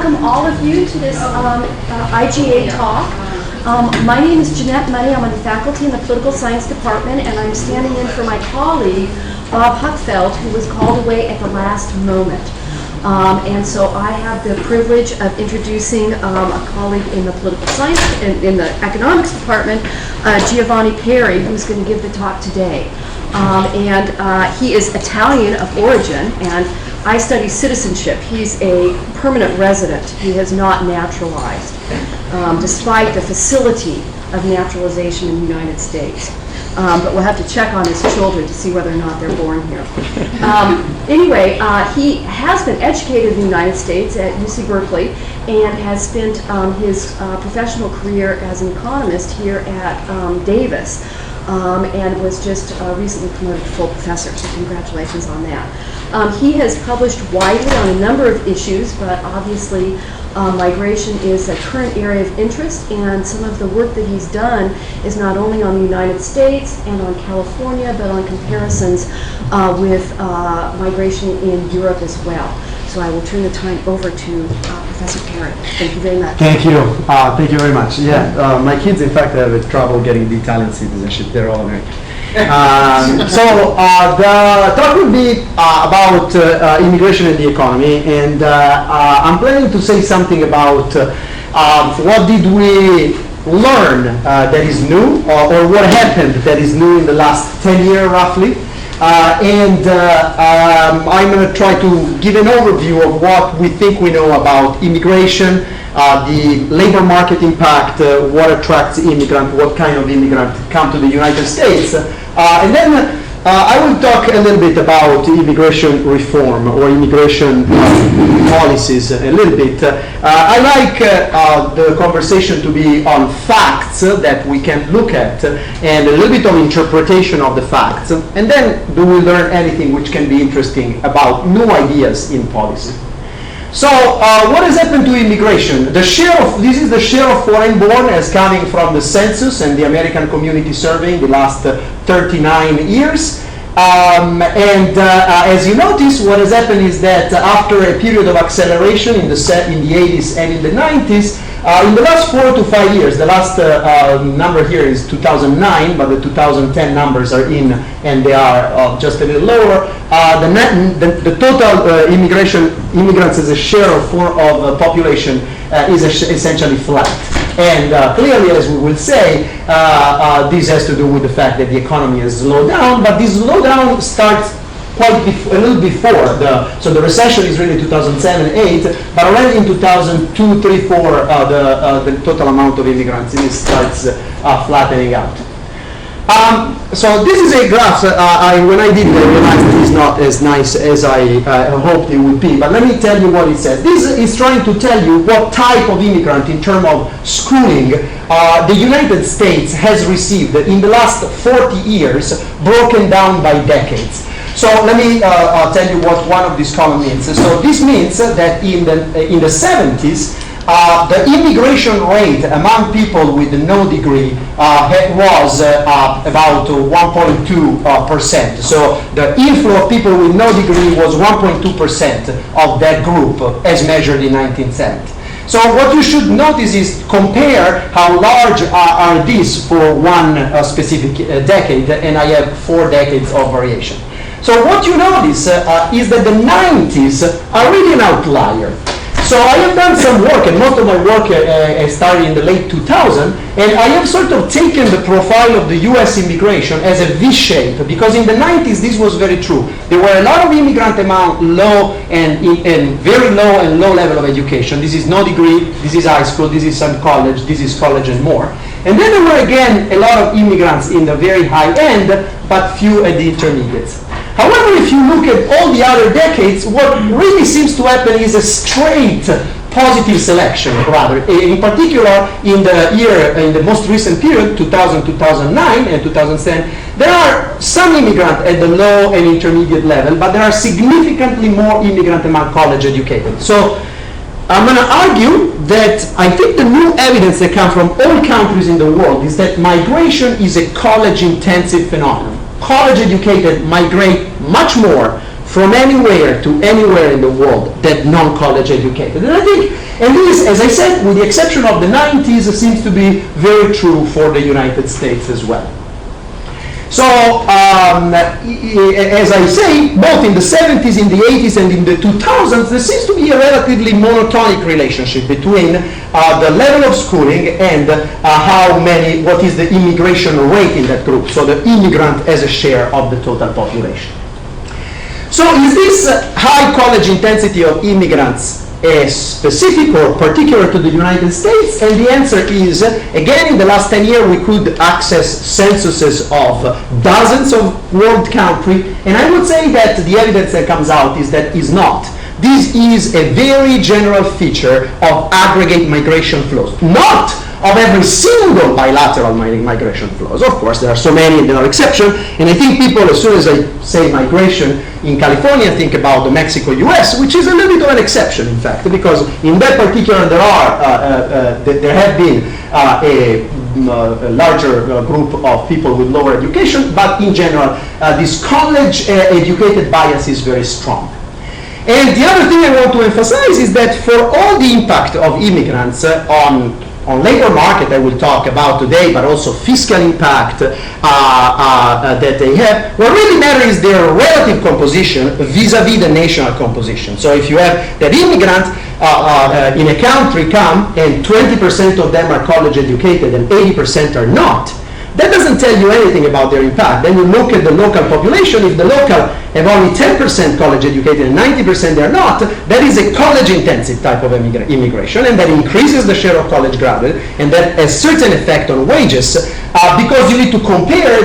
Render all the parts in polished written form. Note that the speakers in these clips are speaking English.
welcome all of you to this IGA talk. My name is Jeanette Money. I'm on the faculty in the Political Science Department, and I'm standing in for my colleague, Bob Huckfeld, who was called away at the last moment. And so I have the privilege of introducing a colleague in the political science, in the economics department, Giovanni Peri, who's going to give the talk today. He is Italian of origin, and I study citizenship. He's a permanent resident. He has not naturalized, despite the facility of naturalization in the United States. But we'll have to check on his children to see whether or not they're born here. Anyway, he has been educated in the United States at UC Berkeley and has spent his professional career as an economist here at Davis. And was just recently promoted to full professor, so congratulations on that. He has published widely on a number of issues, but obviously migration is a current area of interest, and some of the work that he's done is not only on the United States and on California, but on comparisons with migration in Europe as well. So I will turn the time over to Professor Peri. Thank you very much. Thank you. Thank you very much. Yeah, my kids, in fact, have trouble getting the Italian citizenship. They're all American. So the talk will be about immigration and the economy, and I'm planning to say something about what did we learn that is new, or what happened that is new in the last 10 years roughly. I'm going to try to give an overview of what we think we know about immigration, the labor market impact, what attracts immigrants, what kind of immigrants come to the United States. And then I will talk a little bit about immigration reform or immigration policies a little bit. I like the conversation to be on facts that we can look at and a little bit of interpretation of the facts. And then do we learn anything which can be interesting about new ideas in policy. So what has happened to immigration? This is the share of foreign born as coming from the census and the American Community Survey in the last 39 years. As you notice, what has happened is that after a period of acceleration in the 80s and in the 90s, in the last 4 to 5 years, the last number here is 2009, but the 2010 numbers are in and they are just a little lower. The total immigrants as a share of population is essentially flat. And clearly, as we will say, this has to do with the fact that the economy has slowed down, but this slowdown starts a little before. So the recession is really 2007-8, but already in 2002, 3, 4, the total amount of immigrants starts flattening out. So this is a graph. When I did it, I realized that it's not as nice as I hoped it would be. But let me tell you what it says. This is trying to tell you what type of immigrant, in terms of schooling, the United States has received in the last 40 years, broken down by decades. So let me tell you what one of these columns means. So this means that in the 70s, the immigration rate among people with no degree was about 1.2%. So the inflow of people with no degree was 1.2% of that group as measured in 1970. So what you should notice is compare how large are these for one specific decade, and I have 4 decades of variation. So what you notice is that the 90s are really an outlier. So I have done some work, and most of my work started in the late 2000s, and I have sort of taken the profile of the US immigration as a V-shape, because in the 90s this was very true. There were a lot of immigrant among low and very low and low level of education. This is no degree, this is high school, this is some college, this is college and more. And then there were again a lot of immigrants in the very high end, but few at the intermediates. However, if you look at all the other decades, what really seems to happen is a straight positive selection, rather. In particular, in the most recent period, 2000, 2009, and 2010, there are some immigrants at the low and intermediate level, but there are significantly more immigrants among college educated. So I'm going to argue that I think the new evidence that comes from all countries in the world is that migration is a college-intensive phenomenon. College-educated migrate much more from anywhere to anywhere in the world than non-college educated. And I think, and this, as I said, with the exception of the 90s, seems to be very true for the United States as well. So, as I say, both in the 70s, in the 80s, and in the 2000s, there seems to be a relatively monotonic relationship between the level of schooling and what is the immigration rate in that group, so the immigrant as a share of the total population. So is this high college intensity of immigrants specific or particular to the United States? And the answer is, again, in the last 10 years, we could access censuses of dozens of world countries, and I would say that the evidence that comes out is that is not. This is a very general feature of aggregate migration flows, not of every single bilateral migration flows. Of course, there are so many and there are exceptions, and I think people, as soon as I say migration in California, think about the Mexico-US, which is a little bit of an exception, in fact, because in that particular there have been a larger group of people with lower education, but in general, this college-educated bias is very strong. And the other thing I want to emphasize is that for all the impact of immigrants on labor market I will talk about today, but also fiscal impact that they have, what really matters is their relative composition vis-a-vis the national composition. So if you have that immigrant in a country come and 20% of them are college educated and 80% are not, that doesn't tell you anything about their impact. Then you look at the local population. If the local have only 10% college educated and 90% they're not, that is a college intensive type of immigration, and that increases the share of college graduate, and that has certain effect on wages because you need to compare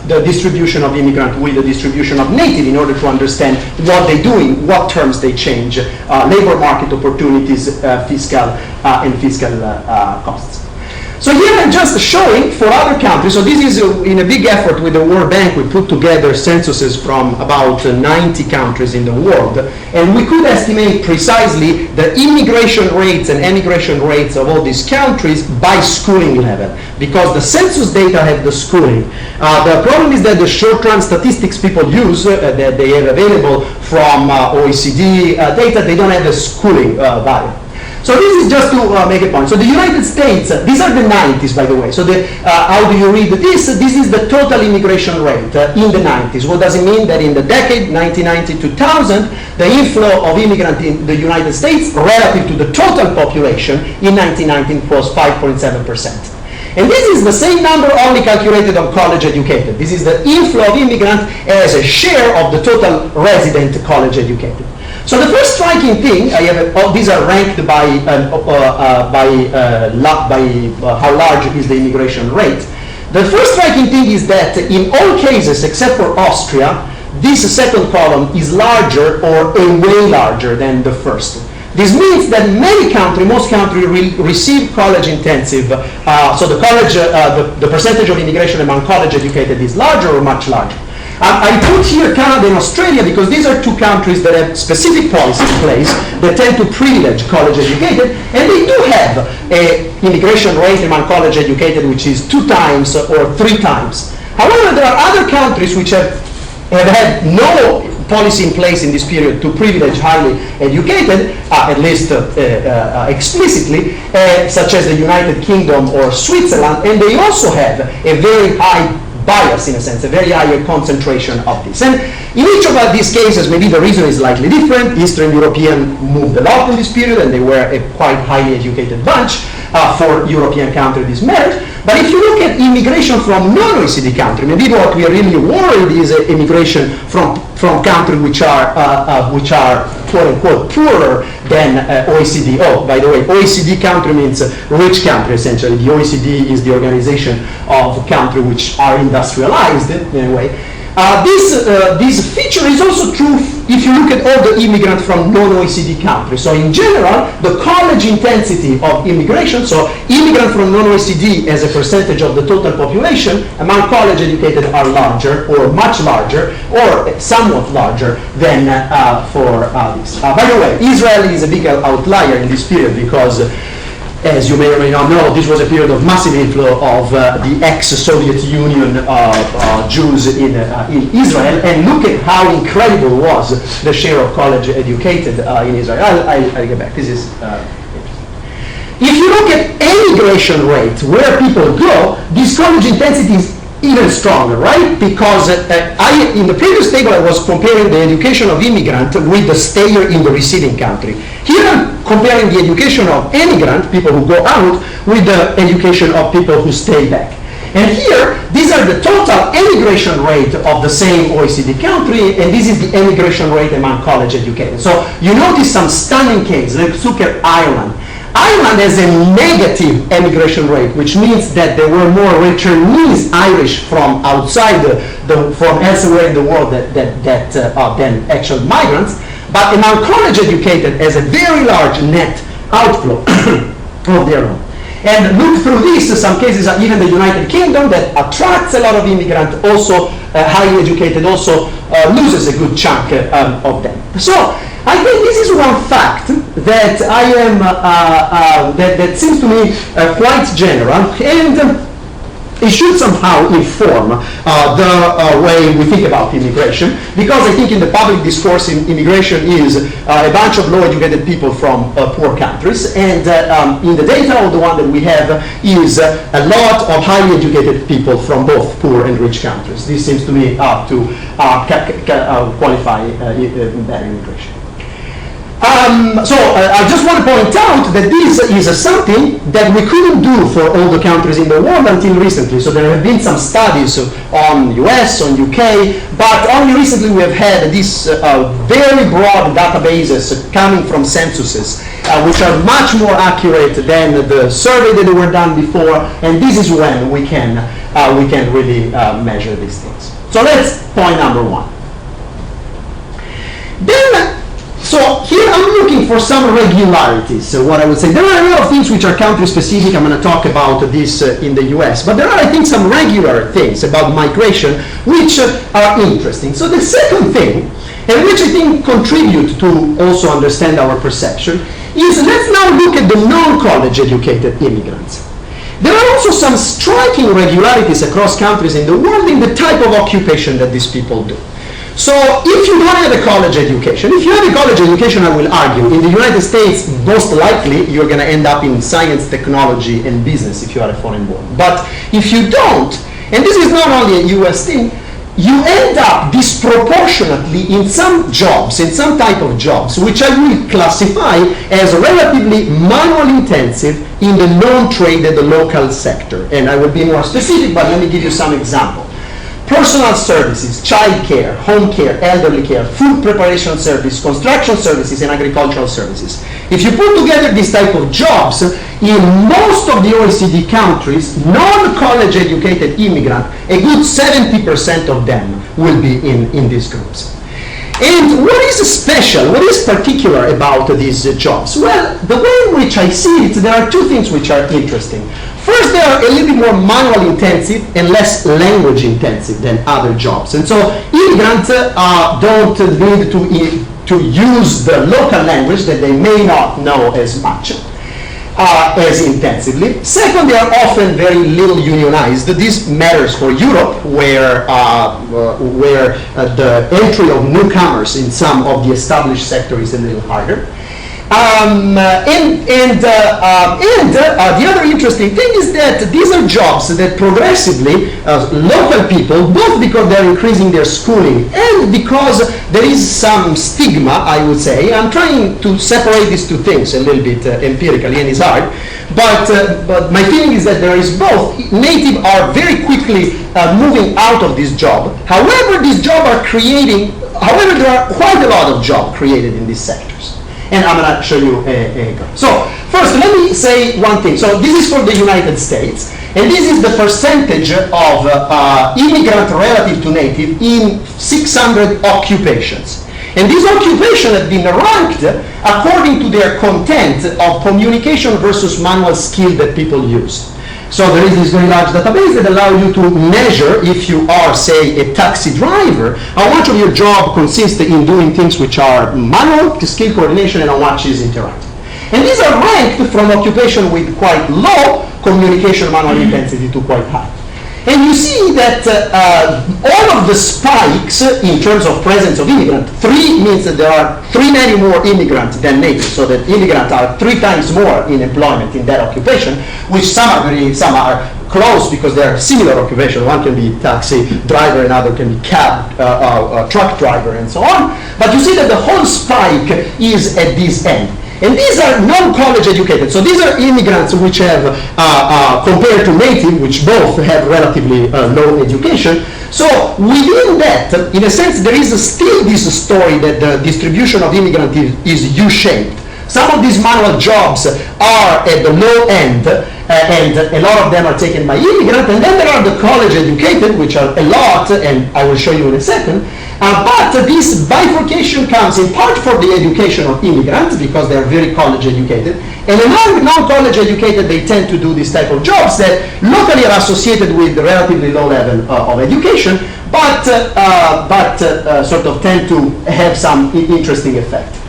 the distribution of immigrant with the distribution of native in order to understand what they're doing, what terms they change, labor market opportunities, fiscal costs. So here I'm just showing for other countries, so this is in a big effort with the World Bank, we put together censuses from about 90 countries in the world, and we could estimate precisely the immigration rates and emigration rates of all these countries by schooling level, because the census data have the schooling. The problem is that the short-run statistics people use, that they have available from OECD data, they don't have the schooling value. So this is just to make a point. So the United States, these are the 90s, by the way. So how do you read this? This is the total immigration rate in the 90s. What does it mean? That in the decade 1990-2000, the inflow of immigrants in the United States relative to the total population in 1990 was 5.7%. And this is the same number only calculated on college educated. This is the inflow of immigrants as a share of the total resident college educated. So the first striking thing, these are ranked by how large is the immigration rate. The first striking thing is that in all cases except for Austria, this second column is larger or a way larger than the first. This means that most countries receive college intensive, so the percentage of immigration among college educated is larger or much larger. I put here Canada and Australia because these are two countries that have specific policies in place that tend to privilege college educated, and they do have an immigration rate among college educated which is 2 times or 3 times. However, there are other countries which have had no policy in place in this period to privilege highly educated, at least explicitly, such as the United Kingdom or Switzerland, and they also have a very high bias, in a sense, a very higher concentration of this. And in each of these cases, maybe the reason is slightly different. Eastern European moved a lot in this period, and they were a quite highly educated bunch. For European countries, this matters. But if you look at immigration from non-OECD countries, maybe what we are really worried is immigration from countries which are quote unquote poorer than OECD. Oh, by the way, OECD country means rich country essentially. The OECD is the organization of countries which are industrialized in a way. This feature is also true if you look at all the immigrants from non-OECD countries. So in general, the college intensity of immigration, so immigrants from non-OECD as a percentage of the total population among college educated are larger or much larger or somewhat larger than for this. By the way, Israel is a big outlier in this period because as you may or may not know, this was a period of massive inflow of the ex-Soviet Union Jews in Israel, and look at how incredible was the share of college-educated in Israel. I'll get back. This is interesting. If you look at immigration rate, where people go, this college intensity is even stronger, right? Because in the previous table I was comparing the education of immigrant with the stayer in the receiving country. Here I'm comparing the education of immigrant, people who go out, with the education of people who stay back. And here, these are the total immigration rate of the same OECD country, and this is the immigration rate among college educated. So you notice some stunning cases. Let's look at Ireland. Ireland has a negative immigration rate, which means that there were more returnees Irish from outside, from elsewhere in the world than actual migrants. But among college educated has a very large net outflow of their own. And look through this, some cases are even the United Kingdom that attracts a lot of immigrants, also highly educated, also loses a good chunk of them. So I think this is one fact that I am that seems to me quite general, and it should somehow inform the way we think about immigration, because I think in the public discourse immigration is a bunch of low-educated people from poor countries, and in the data, the one that we have is a lot of highly educated people from both poor and rich countries. This seems to me to qualify better immigration. So I just want to point out that this is something that we couldn't do for all the countries in the world until recently. So there have been some studies on US, on UK, but only recently we have had these very broad databases coming from censuses, which are much more accurate than the survey that were done before, and this is when we can really measure these things. So that's point number one. Then, so here I'm looking for some regularities, what I would say. There are a lot of things which are country-specific. I'm going to talk about this in the US. But there are, I think, some regular things about migration which are interesting. So the second thing, and which I think contribute to also understand our perception, is let's now look at the non-college educated immigrants. There are also some striking regularities across countries in the world in the type of occupation that these people do. So if you don't have a college education, if you have a college education, I will argue, in the United States, most likely you're going to end up in science, technology, and business if you are a foreign born. But if you don't, and this is not only a US thing, you end up disproportionately in some jobs, in some type of jobs, which I will classify as relatively manual intensive in the non-traded local sector. And I will be more specific, but let me give you some examples. Personal services, child care, home care, elderly care, food preparation service, construction services, and agricultural services. If you put together this type of jobs, in most of the OECD countries, non-college educated immigrant, a good 70% of them will be in these groups. And what is special, what is particular about these jobs? Well, the way in which I see it, there are two things which are interesting. First, they are a little bit more manual intensive and less language intensive than other jobs. And so immigrants don't need to use the local language that they may not know as much, as intensively. Second, they are often very little unionized. This matters for Europe, where the entry of newcomers in some of the established sector is a little harder. The other interesting thing is that these are jobs that progressively local people, both because they're increasing their schooling and because there is some stigma, I would say. I'm trying to separate these two things a little bit empirically, and it's hard. But my feeling is that there is both. Native are very quickly moving out of this job. However, these jobs are however, there are quite a lot of jobs created in these sectors. And I'm going to show you a graph. So first, let me say one thing. So this is for the United States, and this is the percentage of immigrant relative to native in 600 occupations. And these occupations have been ranked according to their content of communication versus manual skill that people use. So there is this very large database that allows you to measure if you are, say, a taxi driver, how much of your job consists in doing things which are manual, skill coordination, and how much is interactive. And these are ranked from occupation with quite low communication manual intensity to quite high. And you see that all of the spikes in terms of presence of immigrant, 3 means that there are 3 many more immigrants than natives, so that immigrants are 3 times more in employment in that occupation, which some are close because they are similar occupation. One can be taxi driver, another can be cab, truck driver, and so on. But you see that the whole spike is at this end. And these are non-college educated. So these are immigrants which have, compared to native, which both have relatively low education. So within that, in a sense, there is still this story that the distribution of immigrants is U-shaped. Some of these manual jobs are at the low end, and a lot of them are taken by immigrants. And then there are the college educated, which are a lot, and I will show you in a second. But this bifurcation comes in part from the education of immigrants, because they are very college educated. And among non-college educated, they tend to do this type of jobs that locally are associated with relatively low level of education, but sort of tend to have some interesting effect.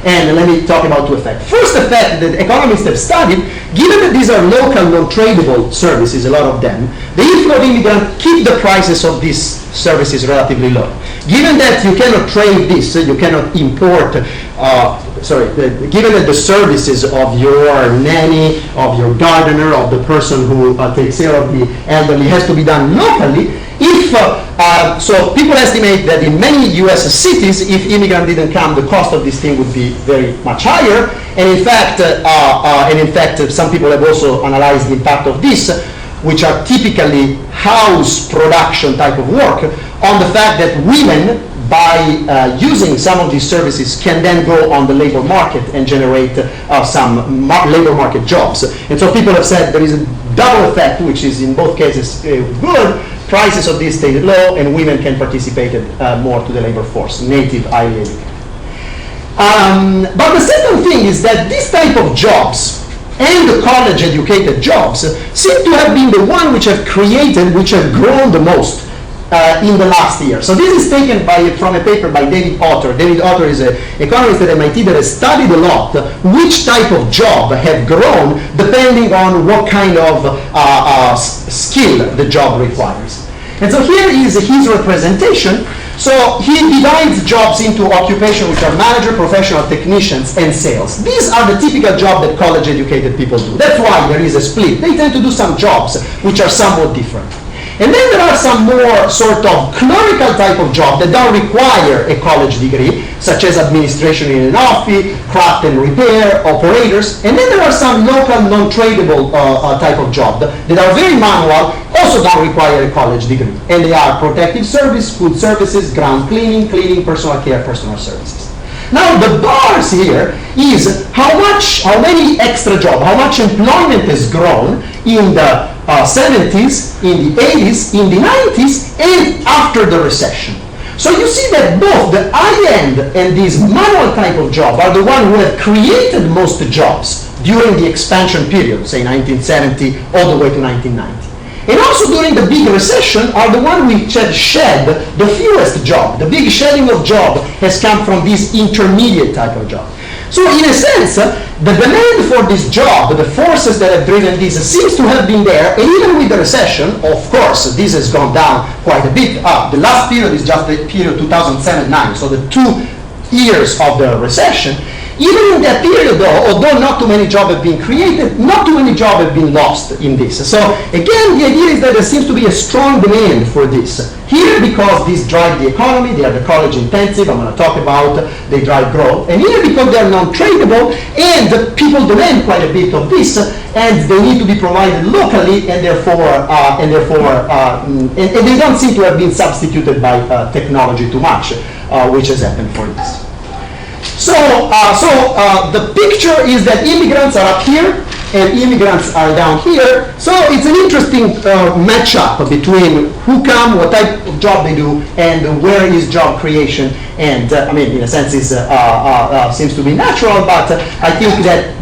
And let me talk about 2 effects. First effect that economists have studied, given that these are local non-tradable services, a lot of them, the inflow of immigrants keep the prices of these services relatively low. Given that you cannot trade this, you cannot import, given that the services of your nanny, of your gardener, of the person who takes care of the elderly has to be done locally, so people estimate that in many US cities, if immigrant didn't come, the cost of this thing would be very much higher. And in fact, some people have also analyzed the impact of this, which are typically house production type of work, on the fact that women, by using some of these services, can then go on the labor market and generate some labor market jobs. And so people have said there is a double effect, which is in both cases good. Prices of these stay low, and women can participate more to the labor force, native, highly educated. But the second thing is that this type of jobs and the college educated jobs seem to have been the one which have grown the most in the last year. So this is taken from a paper by David Otter. David Otter is an economist at MIT that has studied a lot which type of job have grown depending on what kind of skill the job requires. And so here is his representation. So he divides jobs into occupation, which are manager, professional, technicians, and sales. These are the typical job that college educated people do. That's why there is a split. They tend to do some jobs which are somewhat different. And then there are some more sort of clerical type of job that don't require a college degree, such as administration in an office, craft and repair, operators. And then there are some local non-tradable type of job that are very manual, also don't require a college degree. And they are protective service, food services, ground cleaning, personal care, personal services. Now the bars here is how many extra jobs, how much employment has grown in the 70s, in the 80s, in the 90s, and after the recession. So you see that both the high-end and these manual type of job are the ones who have created most jobs during the expansion period, say 1970 all the way to 1990. And also during the big recession are the ones which have shed the fewest job. The big shedding of job has come from this intermediate type of job. So in a sense, the demand for this job, the forces that have driven this, seems to have been there. And even with the recession, of course, this has gone down quite a bit. The last period is just the period 2007-9, so the 2 years of the recession. Even in that period, though, although not too many jobs have been created, not too many jobs have been lost in this. So again, the idea is that there seems to be a strong demand for this. Here, because these drive the economy, they are the college intensive, I'm going to talk about, they drive growth. And here, because they are non-tradable, and people demand quite a bit of this, and they need to be provided locally, and therefore they don't seem to have been substituted by technology too much, which has happened for this. So the picture is that immigrants are up here and immigrants are down here. So it's an interesting matchup between who come, what type of job they do, and where is job creation. And I mean, in a sense, it seems to be natural, but I think that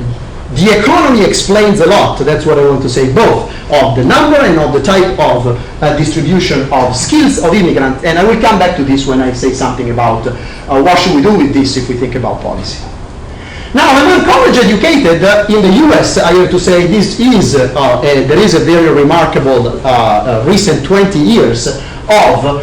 the economy explains a lot. That's what I want to say, both of the number and of the type of distribution of skills of immigrants. And I will come back to this when I say something about what should we do with this if we think about policy. Now, among college educated in the US, I have to say this is, there is a very remarkable recent 20 years of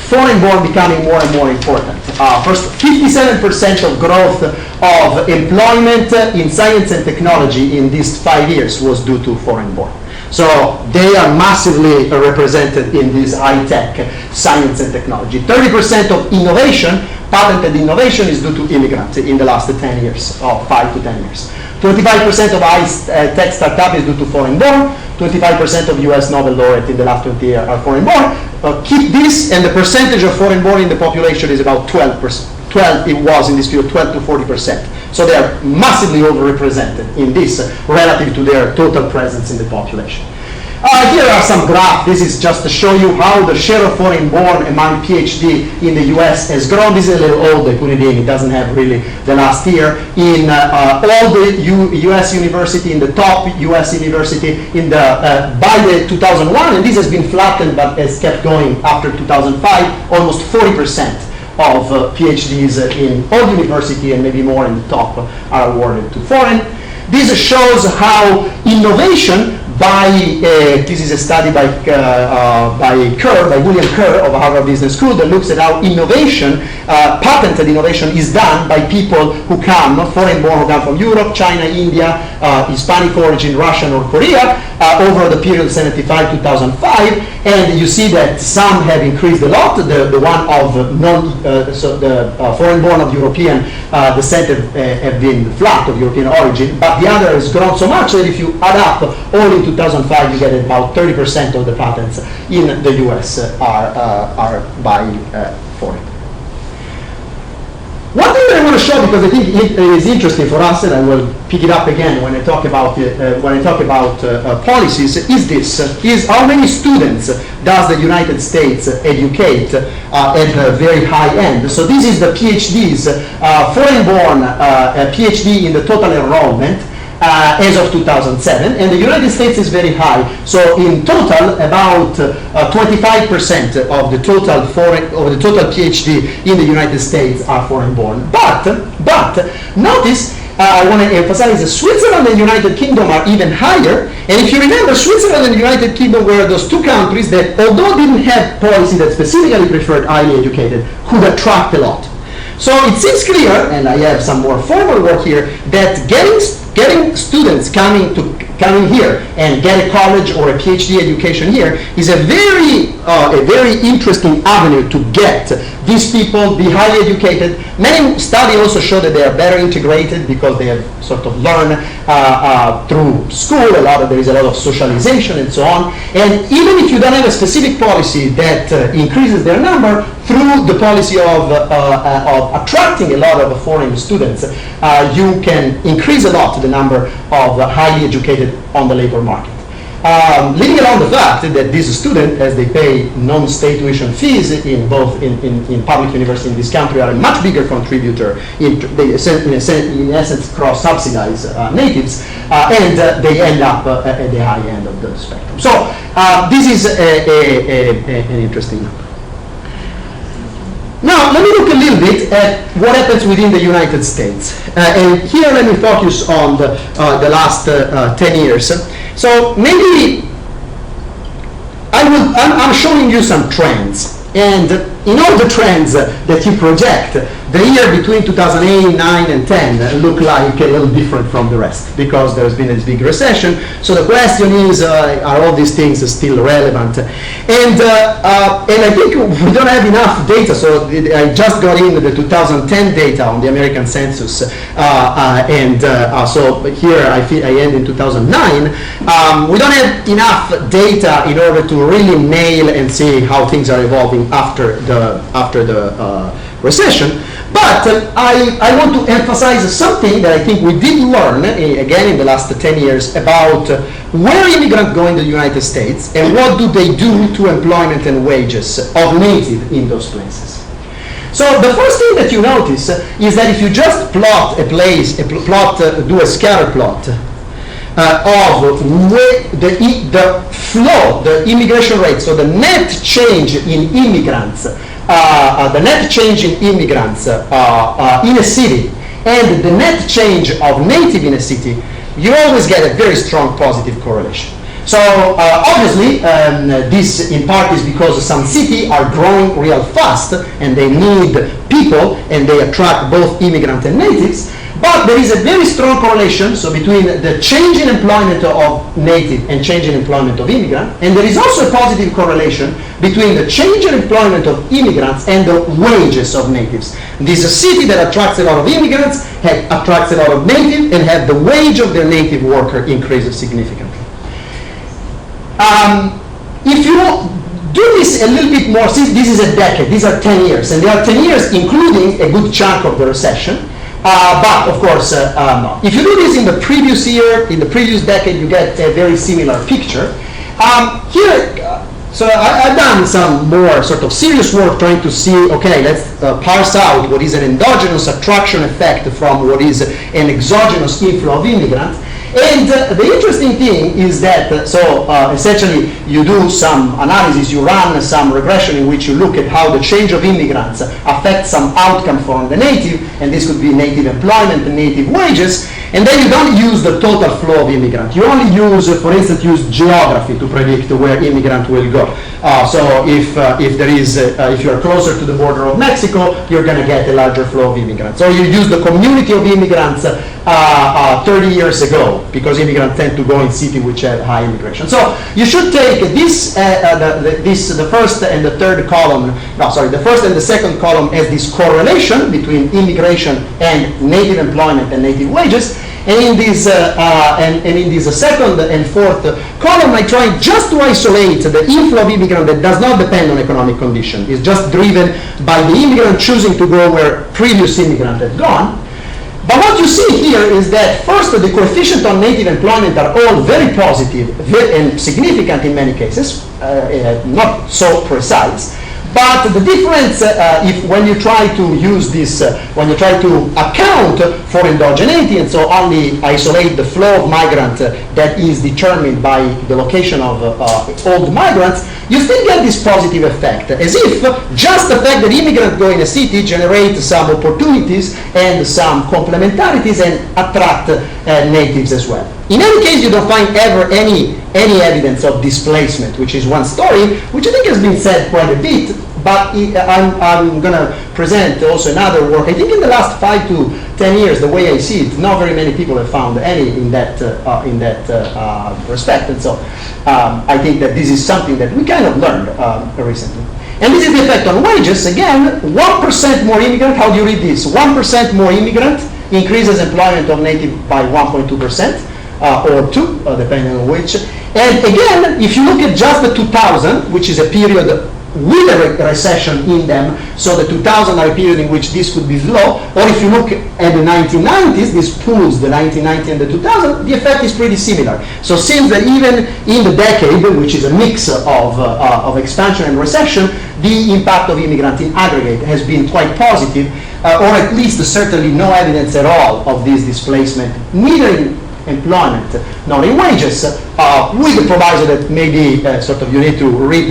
foreign-born becoming more and more important. First, 57% of growth of employment in science and technology in these 5 years was due to foreign-born. So they are massively represented in this high-tech science and technology. 30% of innovation, patented innovation, is due to immigrants in the last 10 years, or 5 to 10 years. 25% of high-tech startup is due to foreign-born. 25% of US Nobel laureate in the last 20 years are foreign-born. Keep this, and the percentage of foreign-born in the population is about 12%. It was in this period 12 to 40%. So they are massively overrepresented in this relative to their total presence in the population. Here are some graphs. This is just to show you how the share of foreign-born among PhD in the US has grown. This is a little old, they put it in. It doesn't have really the last year. In all the US university, in the top US university, in the by the 2001, and this has been flattened but has kept going after 2005, almost 40% of PhDs in all university and maybe more in the top are awarded to foreign. This shows how innovation by, this is a study by William Kerr of Harvard Business School that looks at how innovation, patented innovation is done by people who come, foreign-born, who come from Europe, China, India, Hispanic origin, Russian or Korea, over the period 75-2005, and you see that some have increased a lot. The one of foreign-born of European descent have been flat, of European origin, but the other has grown so much that if you add up all in 2005, you get about 30% of the patents in the US are by foreign. One thing that I want to show, because I think it is interesting for us, and I will pick it up again when I talk about policies, is this: is how many students does the United States educate at the very high end? So this is the PhDs, foreign-born PhD in the total enrollment. As of 2007, and the United States is very high. So in total, about 25% of the total PhD in the United States are foreign-born. But notice, I want to emphasize that Switzerland and United Kingdom are even higher. And if you remember, Switzerland and United Kingdom were those two countries that, although didn't have policy that specifically preferred highly educated, could attract a lot. So it seems clear, and I have some more formal work here, that getting students coming here and get a college or a PhD education here is a very interesting avenue to get these people, be highly educated. Many studies also show that they are better integrated because they have sort of learned through school. There is a lot of socialization and so on. And even if you don't have a specific policy that increases their number, through the policy of attracting a lot of foreign students, you can increase a lot the number of highly educated on the labor market. Leaving alone the fact that these students, as they pay non-state tuition fees in public university in this country, are a much bigger contributor. They in essence cross-subsidize natives, and they end up at the high end of the spectrum. So this is an interesting number. Now, let me look a little bit at what happens within the United States. And here let me focus on the last 10 years. So maybe I'm showing you some trends. And in all the trends that you project, the year between 2008, 9, and 10 look like a little different from the rest because there's been this big recession. So the question is, are all these things still relevant? And I think we don't have enough data. So I just got in the 2010 data on the American census. So here I end in 2009. We don't have enough data in order to really nail and see how things are evolving after the recession. But I want to emphasize something that I think we did learn, again, in the last 10 years about where immigrants go in the United States and what do they do to employment and wages of native in those places. So the first thing that you notice is that if you just plot do a scatter plot of the flow, the immigration rate, so the net change in immigrants, in a city, and the net change of native in a city, you always get a very strong positive correlation. So obviously, this in part is because some cities are growing real fast and they need people and they attract both immigrants and natives. But there is a very strong correlation between the change in employment of native and change in employment of immigrant. And there is also a positive correlation between the change in employment of immigrants and the wages of natives. This is a city that attracts a lot of immigrants, attracts a lot of native, and have the wage of their native worker increases significantly. If you do this a little bit more, since this is a decade, these are 10 years, and they are 10 years including a good chunk of the recession, but of course, if you do this in the previous year, in the previous decade, you get a very similar picture. So I've done some more sort of serious work trying to see, okay, let's parse out what is an endogenous attraction effect from what is an exogenous inflow of immigrants. And the interesting thing is that, essentially you do some analysis, you run some regression in which you look at how the change of immigrants affects some outcome from the native, and this could be native employment and native wages, and then you don't use the total flow of immigrants. You only use, for instance, use geography to predict where immigrant will go. So if you're closer to the border of Mexico, you're going to get a larger flow of immigrants. Or you use the community of immigrants 30 years ago, because immigrants tend to go in cities which have high immigration. So you should take this, the first and the third column, the first and the second column as this correlation between immigration and native employment and native wages. And in this second and fourth column, I try just to isolate the inflow of immigrant that does not depend on economic condition. It's just driven by the immigrant choosing to go where previous immigrant had gone. But what you see here is that first, the coefficient on native employment are all very positive and significant in many cases, not so precise. But the difference, when you try to use this, when you try to account for endogeneity, and so only isolate the flow of migrant that is determined by the location of old migrants, you still get this positive effect, as if just the fact that immigrants go in a city generates some opportunities and some complementarities and attract natives as well. In any case, you don't find ever any evidence of displacement, which is one story, which I think has been said quite a bit, but I'm going to present also another work. I think in the last 5 to 10 years, the way I see it, not very many people have found any in that respect, and so I think that this is something that we kind of learned recently. And this is the effect on wages. Again, 1% more immigrant, how do you read this? 1% more immigrant increases employment of native by 1.2%. Or 2, depending on which. And again, if you look at just the 2000, which is a period with a recession in them, so the 2000 are a period in which this could be low, or if you look at the 1990s, this pulls the 1990 and the 2000, the effect is pretty similar. So it seems that even in the decade, which is a mix of expansion and recession, the impact of immigrants in aggregate has been quite positive, or at least certainly no evidence at all of this displacement, neither in employment, not in wages, with the proviso that maybe you need to read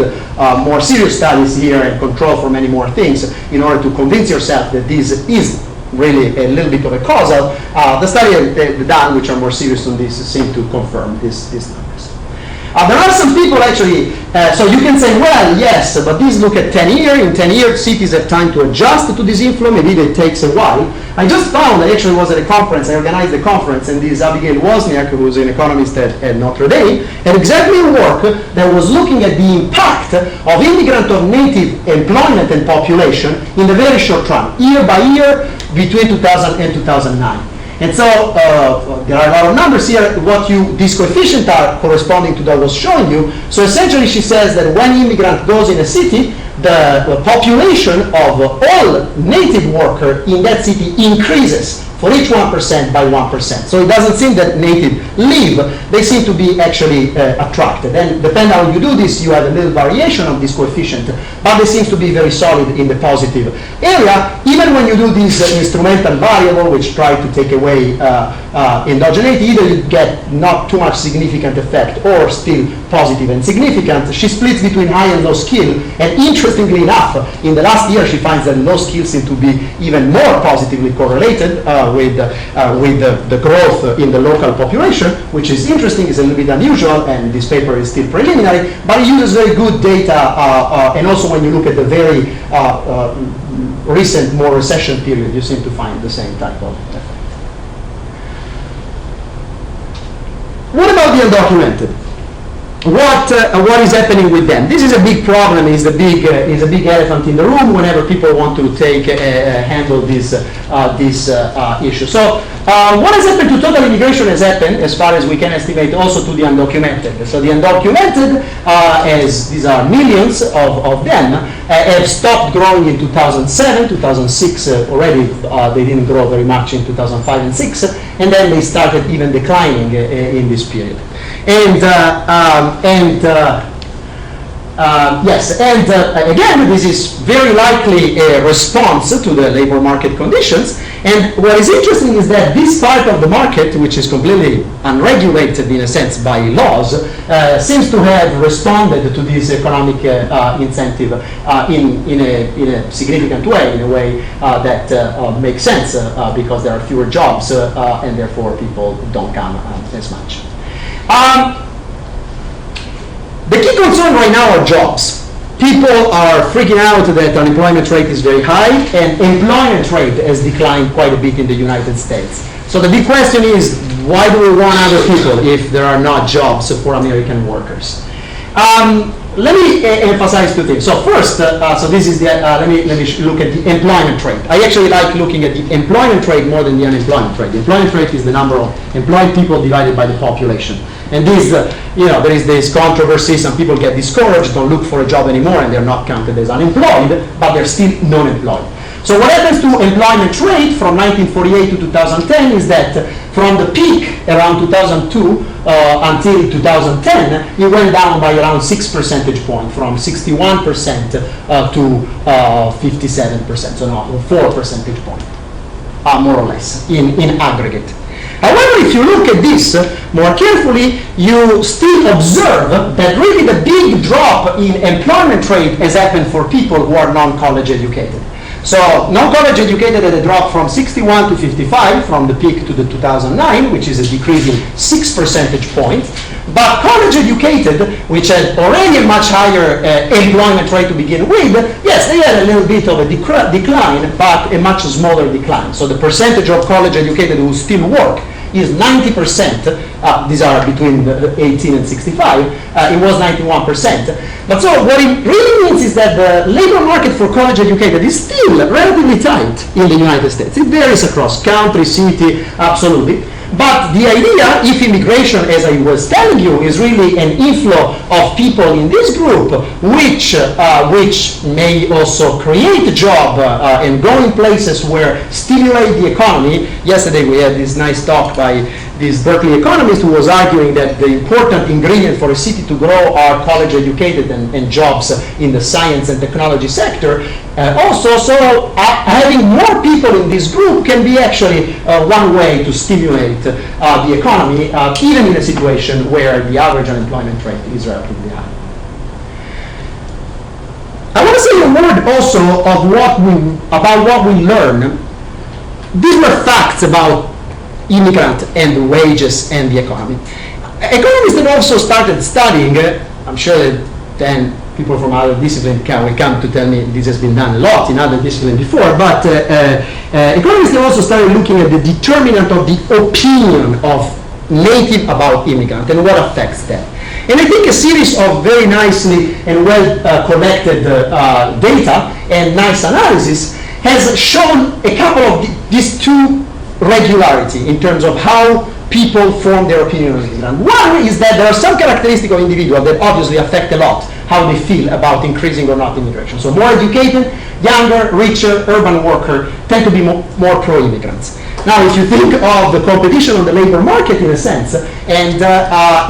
more serious studies here and control for many more things in order to convince yourself that this is really a little bit of a causal. The study they've done, which are more serious on this, seem to confirm these numbers. There are some people actually, so you can say, well, yes, but these look at 10 years. In 10 years, cities have time to adjust to this inflow. Maybe it takes a while. I just found, I actually was at a conference, I organized a conference, and this Abigail Wozniak, who was an economist at Notre Dame, had exactly a work that was looking at the impact of immigrant of native employment and population in the very short run, year by year, between 2000 and 2009. And so there are a lot of numbers here. These coefficients are corresponding to what I was showing you. So essentially she says that when immigrant goes in a city, the population of all native workers in that city increases for each 1% by 1%. So it doesn't seem that native leave, they seem to be actually attracted. And depending on how you do this, you have a little variation of this coefficient, but they seem to be very solid in the positive area. Even when you do this instrumental variable, which try to take away endogeneity, either you get not too much significant effect or still positive and significant. She splits between high and low skill, and interestingly interestingly enough, in the last year she finds that low skills seem to be even more positively correlated with the growth in the local population, which is interesting, is a little bit unusual, and this paper is still preliminary, but it uses very good data, and also when you look at the very recent, more recession period, you seem to find the same type of effect. What about the undocumented? What is happening with them? This is a big problem. Is a big elephant in the room whenever people want to handle this issue. So what has happened to total immigration has happened, as far as we can estimate, also to the undocumented. So the undocumented, as these are millions of them, have stopped growing in 2007, 2006 already. They didn't grow very much in 2005 and 6, and then they started even declining in this period. Again, this is very likely a response to the labor market conditions. And what is interesting is that this part of the market, which is completely unregulated in a sense by laws, seems to have responded to this economic incentive in a significant way, in a way that makes sense because there are fewer jobs and therefore people don't come as much. The key concern right now are jobs. People are freaking out that unemployment rate is very high, and employment rate has declined quite a bit in the United States. So the big question is, why do we want other people if there are not jobs for American workers? Let me emphasize two things. So first, so this is the, let me look at the employment rate. I actually like looking at the employment rate more than the unemployment rate. The employment rate is the number of employed people divided by the population. And this, there is this controversy. Some people get discouraged, don't look for a job anymore, and they're not counted as unemployed, but they're still non-employed. So what happens to employment rate from 1948 to 2010 is that from the peak around 2002 until 2010, it went down by around 6 percentage points, from 61% to 57%, so no, 4 percentage points, more or less, in aggregate. However, if you look at this more carefully, you still observe that really the big drop in employment rate has happened for people who are non-college educated. So non-college educated had a drop from 61 to 55 from the peak to the 2009, which is a decrease in 6 percentage points. But college educated, which had already a much higher employment rate to begin with, yes, they had a little bit of a decline, but a much smaller decline. So the percentage of college educated who still work is 90%. These are between 18 and 65. It was 91%. But so what it really means is that the labor market for college educated is still relatively tight in the United States. It varies across country, city, absolutely. But the idea, if immigration, as I was telling you, is really an inflow of people in this group, which may also create a job and go in places where stimulate the economy. Yesterday we had this nice talk by this Berkeley economist who was arguing that the important ingredient for a city to grow are college educated and jobs in the science and technology sector. Also, so having more people in this group can be actually one way to stimulate the economy, even in a situation where the average unemployment rate is relatively high. I want to say a word also of what we learn. These were facts about immigrant and the wages and the economy. Economists have also started studying, I'm sure that then people from other disciplines will come to tell me this has been done a lot in other disciplines before, but economists have also started looking at the determinant of the opinion of native about immigrant and what affects them. And I think a series of very nicely and well collected data and nice analysis has shown a couple of these two regularity in terms of how people form their opinion on immigrant. One is that there are some characteristics of individuals that obviously affect a lot how they feel about increasing or not immigration. So more educated, younger, richer, urban worker tend to be more pro-immigrants. Now, if you think of the competition on the labor market in a sense, and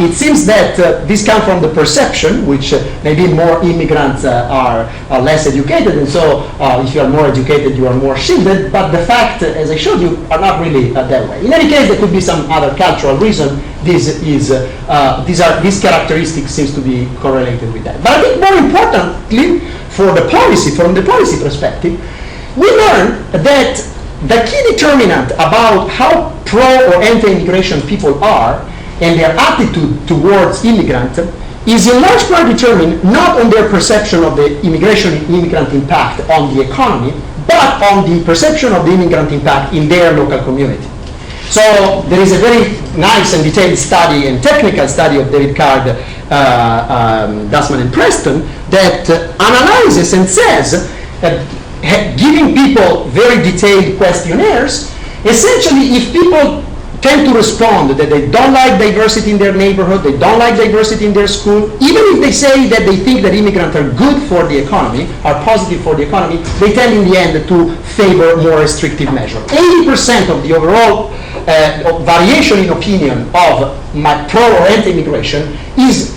it seems that this comes from the perception, which maybe more immigrants are less educated, and so if you are more educated, you are more shielded, but the fact, as I showed you, are not really that way. In any case, there could be some other cultural reason. These characteristics seems to be correlated with that. But I think more importantly, for the policy, from the policy perspective, we learn that the key determinant about how pro or anti-immigration people are and their attitude towards immigrants is in large part determined not on their perception of the immigrant impact on the economy, but on the perception of the immigrant impact in their local community. So there is a very nice and detailed study and technical study of David Card, Dussman and Preston that analyzes and says giving people very detailed questionnaires, essentially if people tend to respond that they don't like diversity in their neighborhood, they don't like diversity in their school, even if they say that they think that immigrants are good for the economy, are positive for the economy, they tend in the end to favor more restrictive measures. 80% of the overall variation in opinion of pro or anti-immigration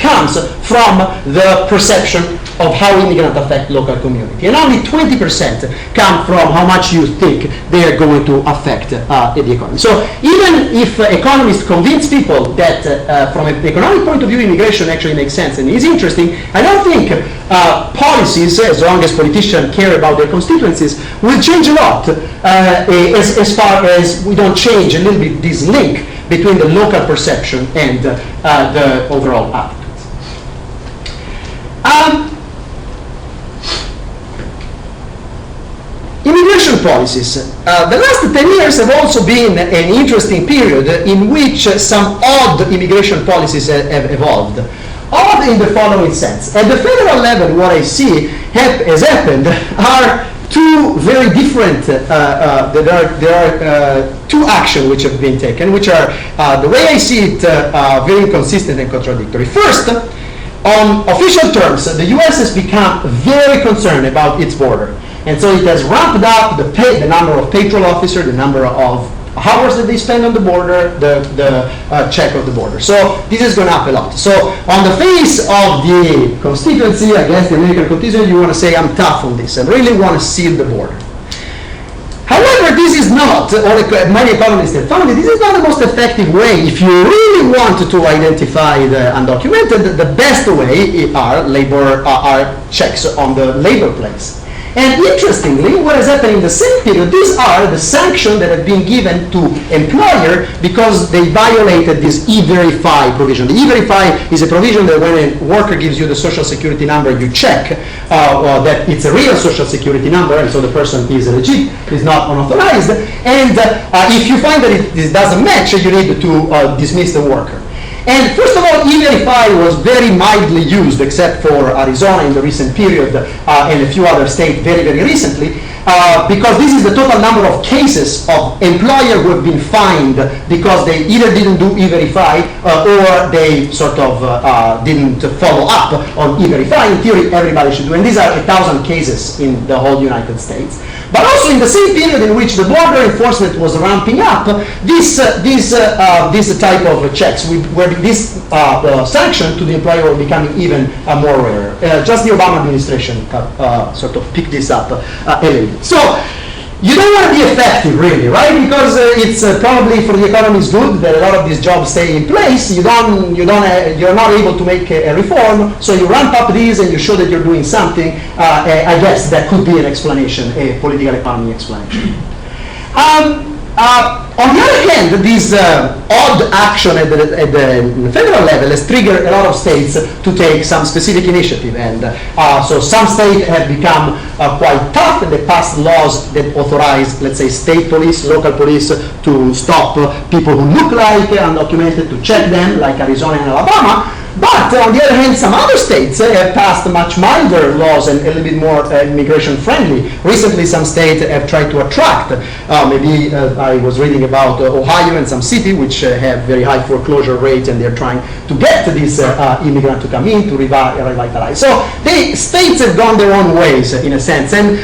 comes from the perception of how immigrants affect local community. And only 20% come from how much you think they are going to affect the economy. So even if economists convince people that from an economic point of view, immigration actually makes sense and is interesting, I don't think policies, as long as politicians care about their constituencies, will change a lot as far as we don't change a little bit this link between the local perception and the overall attitudes. Immigration policies. The last 10 years have also been an interesting period in which some odd immigration policies have evolved. Odd in the following sense. At the federal level, what I see has happened are two very different, there are two actions which have been taken, which are, the way I see it, very inconsistent and contradictory. First, on official terms, the US has become very concerned about its border. And so it has ramped up the number of patrol officers, the number of hours that they spend on the border, the check of the border. So this has gone up a lot. So on the face of the constituency, against the American constituency, you want to say, I'm tough on this. I really want to seal the border. However, this is not, or many economists have found it, this is not the most effective way. If you really want to identify the undocumented, the best way are checks on the labor place. And interestingly, what has happened in the same period, these are the sanctions that have been given to employer because they violated this E-Verify provision. The E-Verify is a provision that when a worker gives you the social security number, you check that it's a real social security number, and so the person is legit, is not unauthorized. And if you find that it doesn't match, you need to dismiss the worker. And first of all, E-Verify was very mildly used, except for Arizona in the recent period and a few other states very, very recently, because this is the total number of cases of employers who have been fined because they either didn't do E-Verify or they sort of didn't follow up on E-Verify. In theory, everybody should do, and these are 1,000 cases in the whole United States. But also in the same period in which the border enforcement was ramping up, this type of checks, where this sanction to the employer were becoming even more rare. Just the Obama administration sort of picked this up a little bit. So you don't want to be effective, really, right? Because it's probably for the economy is good that a lot of these jobs stay in place. You're not able to make a reform, so you ramp up these and you show that you're doing something. I guess that could be an explanation, a political economy explanation. On the other hand, this odd action at the federal level has triggered a lot of states to take some specific initiative. And so some states have become quite tough, and they passed laws that authorize, let's say, state police, local police, to stop people who look like undocumented, to check them, like Arizona and Alabama. But on the other hand, some other states have passed much milder laws and a little bit more immigration friendly. Recently, some states have tried to attract, maybe I was reading about Ohio and some cities which have very high foreclosure rates, and they're trying to get this immigrant to come in to revitalize. So states have gone their own ways in a sense. And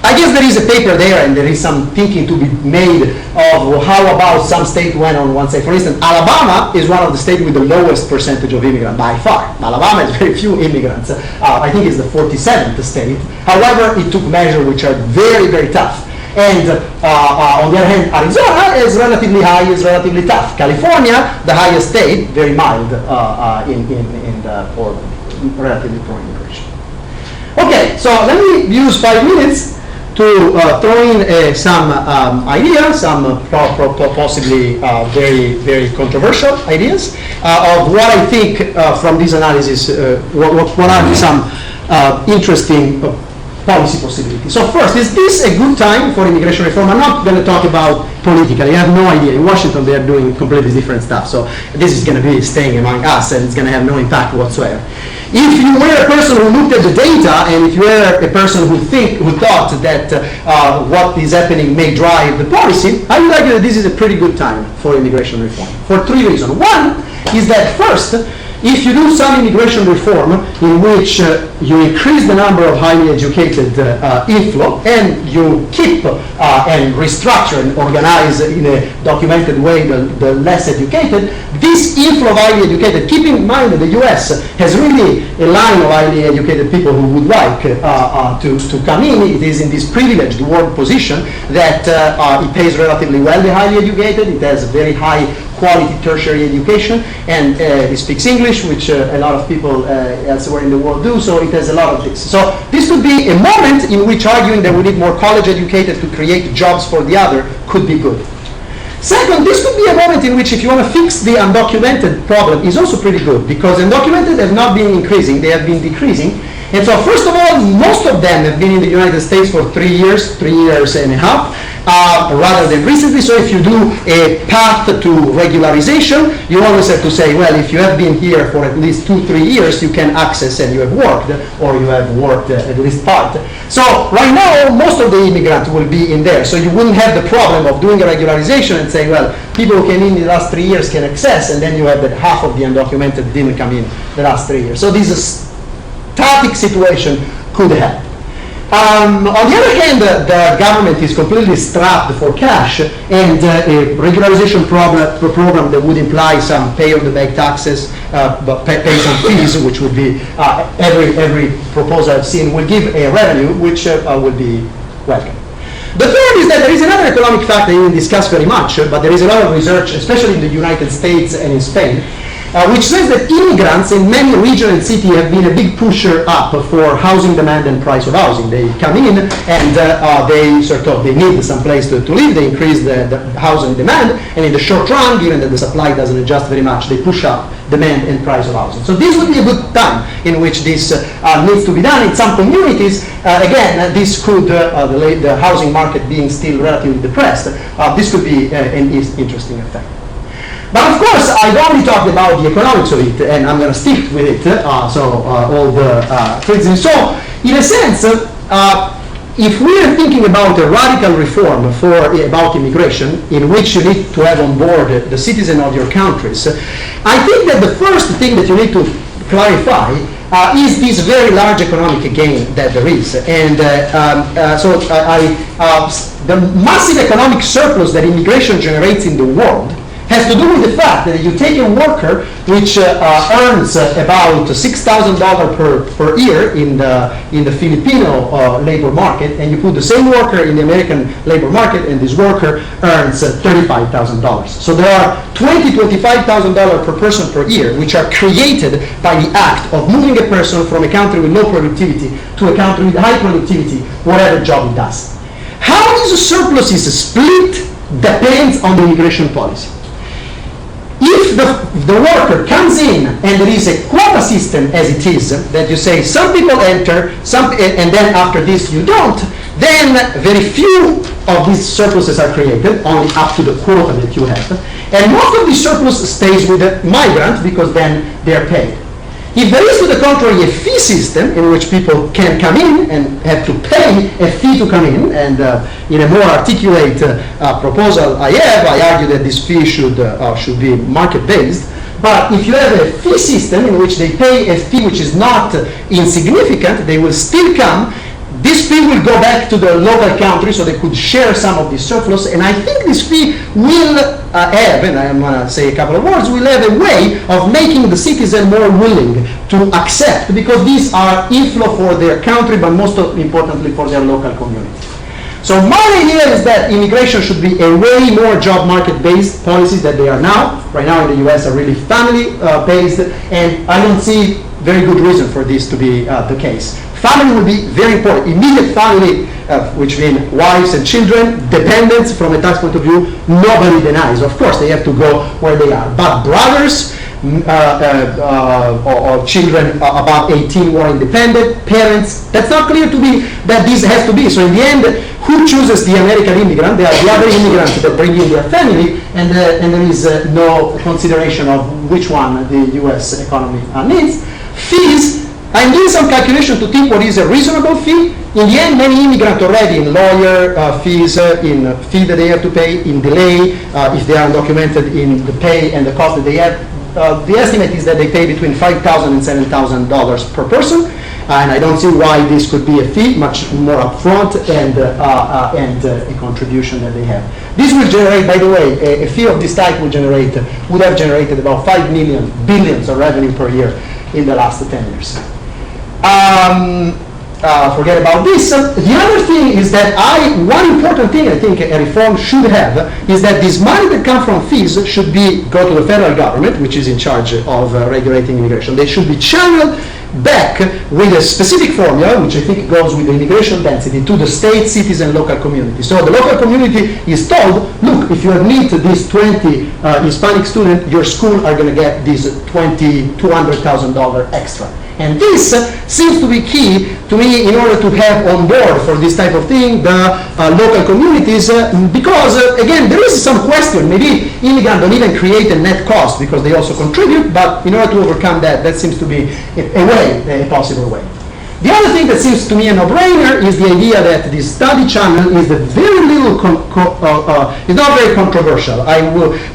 I guess there is a paper there, and there is some thinking to be made of how about some state went on one side. For instance, Alabama is one of the states with the lowest percentage of immigrants by far. Alabama has very few immigrants. I think it's the 47th state. However, it took measures which are very, very tough. And on the other hand, Arizona is relatively high, is relatively tough. California, the highest state, very mild or relatively pro-immigration. Okay, so let me use 5 minutes to throw in some ideas, some possibly very, very controversial ideas of what I think from this analysis, what are some interesting policy possibilities. So first, is this a good time for immigration reform? I'm not going to talk about politically. I have no idea. In Washington, they are doing completely different stuff. So this is going to be staying among us, and it's going to have no impact whatsoever. If you were a person who looked at the data, and if you were a person who thought that what is happening may drive the policy, I would argue that this is a pretty good time for immigration reform for 3 reasons. One is that first, if you do some immigration reform in which you increase the number of highly educated inflow and you keep and restructure and organize in a documented way the less educated, this inflow of highly educated, keep in mind that the US has really a line of highly educated people who would like to come in. It is in this privileged world position that it pays relatively well, the highly educated. It has a very high quality tertiary education, and it speaks English, which a lot of people elsewhere in the world do, so it has a lot of this. So this could be a moment in which arguing that we need more college educated to create jobs for the other could be good. Second, this could be a moment in which if you want to fix the undocumented problem is also pretty good, because undocumented have not been increasing, they have been decreasing. And so first of all, most of them have been in the United States for 3 years and a half, rather than recently. So if you do a path to regularization, you always have to say, well, if you have been here for at least 2-3 years, you can access and you have worked, or you have worked at least part. So right now, most of the immigrants will be in there. So you wouldn't have the problem of doing a regularization and saying, well, people who came in the last 3 years can access, and then you have that half of the undocumented didn't come in the last 3 years. So this is static situation could help. On the other hand, the government is completely strapped for cash, and a regularization program that would imply some pay-on-the-bank taxes, but pay some fees, which would be every proposal I've seen will give a revenue, which would be welcome. The third is that there is another economic factor you didn't discuss very much, but there is a lot of research, especially in the United States and in Spain, which says that immigrants in many regions and cities have been a big pusher up for housing demand and price of housing. They come in and they need some place to live, they increase the housing demand, and in the short run, given that the supply doesn't adjust very much, they push up demand and price of housing. So this would be a good time in which this needs to be done. In some communities, again, this could, the housing market being still relatively depressed, this could be an interesting effect. But of course, I've only talked about the economics of it, and I'm going to stick with it, all the criticism. So, in a sense, if we are thinking about a radical reform about immigration, in which you need to have on board the citizens of your countries, I think that the first thing that you need to clarify is this very large economic gain that there is. And the massive economic surplus that immigration generates in the world has to do with the fact that you take a worker which earns about $6,000 per year in the Filipino labor market, and you put the same worker in the American labor market, and this worker earns $35,000. So there are $25,000 per person per year, which are created by the act of moving a person from a country with low productivity to a country with high productivity, whatever job it does. How this surplus is split depends on the immigration policy. If the worker comes in and there is a quota system as it is, that you say some people enter, and then after this you don't, then very few of these surpluses are created, only up to the quota that you have. And most of the surplus stays with the migrant because then they're paid. If there is, to the contrary, a fee system in which people can come in and have to pay a fee to come in, and in a more articulate proposal I argue that this fee should be market-based. But if you have a fee system in which they pay a fee which is not insignificant, they will still come. This fee will go back to the local country, so they could share some of the surplus. And I think this fee will have, and I'm going to say a couple of words, will have a way of making the citizen more willing to accept, because these are inflow for their country, but most importantly for their local community. So my idea is that immigration should be a way more job market-based policies than they are now. Right now in the US are really family-based, and I don't see very good reason for this to be the case. Family will be very important. Immediate family, which means wives and children, dependents from a tax point of view, nobody denies. Of course, they have to go where they are. But brothers or children above 18 who are independent, parents, that's not clear to me that this has to be. So in the end, who chooses the American immigrant? They are the other immigrants that bring in their family, and there is no consideration of which one the U.S. economy needs. Fees, I'm doing some calculation to think what is a reasonable fee. In the end, many immigrants already in lawyer fees, in fee that they have to pay, in delay, if they are undocumented, in the pay and the cost that they have. The estimate is that they pay between $5,000 and $7,000 per person, and I don't see why this could be a fee, much more upfront and a contribution that they have. This will generate, by the way, a fee of this type would have generated about 5 million billions of revenue per year in the last 10 years. Forget about this. The other thing is that one important thing I think a reform should have is that this money that comes from fees should go to the federal government, which is in charge of regulating immigration. They should be channeled back with a specific formula, which I think goes with the immigration density, to the state, cities, and local communities. So the local community is told, look, if you admit these 20 Hispanic students, your school are going to get this $200,000 extra. And this seems to be key to me in order to have on board for this type of thing the local communities, because again, there is some question. Maybe immigrants don't even create a net cost because they also contribute, but in order to overcome that, that seems to be a possible way. The other thing that seems to me a no-brainer is the idea that this study channel is is not very controversial.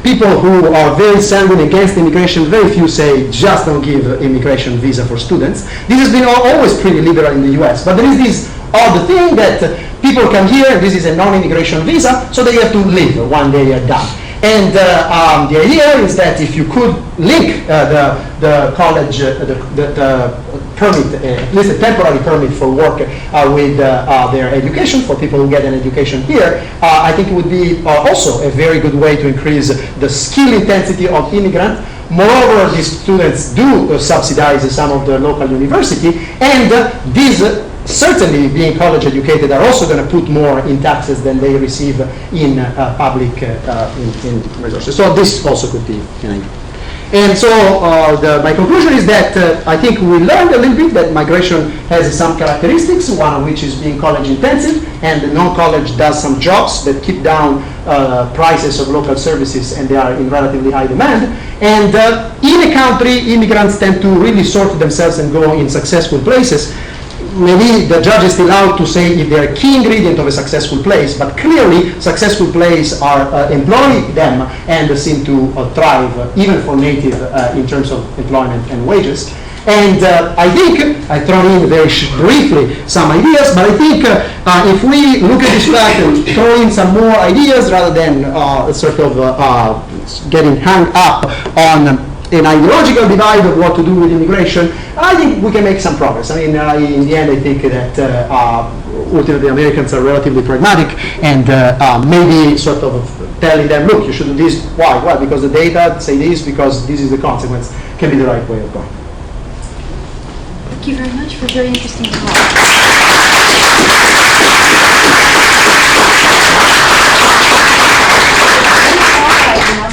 People who are very sanguine against immigration, very few say just don't give immigration visa for students. This has been always pretty liberal in the US, but there is this odd thing that people come here, this is a non-immigration visa, so they have to leave one day they're done. And the idea is that if you could link the college, the permit, at least a temporary permit for work with their education, for people who get an education here, I think it would be also a very good way to increase the skill intensity of immigrants. Moreover, these students do subsidize some of the local university, and these certainly, being college educated, are also going to put more in taxes than they receive in public in resources. So this also could be an idea. And so my conclusion is that I think we learned a little bit that migration has some characteristics, one of which is being college intensive, and the non-college does some jobs that keep down prices of local services, and they are in relatively high demand. And in a country, immigrants tend to really sort themselves and go in successful places. Maybe the judge is still out to say if they're a key ingredient of a successful place, but clearly successful places are employ them and seem to thrive, even for native in terms of employment and wages. And I think, I throw in very briefly some ideas, but I think if we look at this fact and throw in some more ideas rather than getting hung up on an ideological divide of what to do with immigration, I think we can make some progress. I mean, in the end, I think that ultimately Americans are relatively pragmatic, and maybe sort of telling them, look, you should do this. Why? Why? Because the data say this, because this is the consequence, can be the right way of going. Thank you very much for a very interesting talk.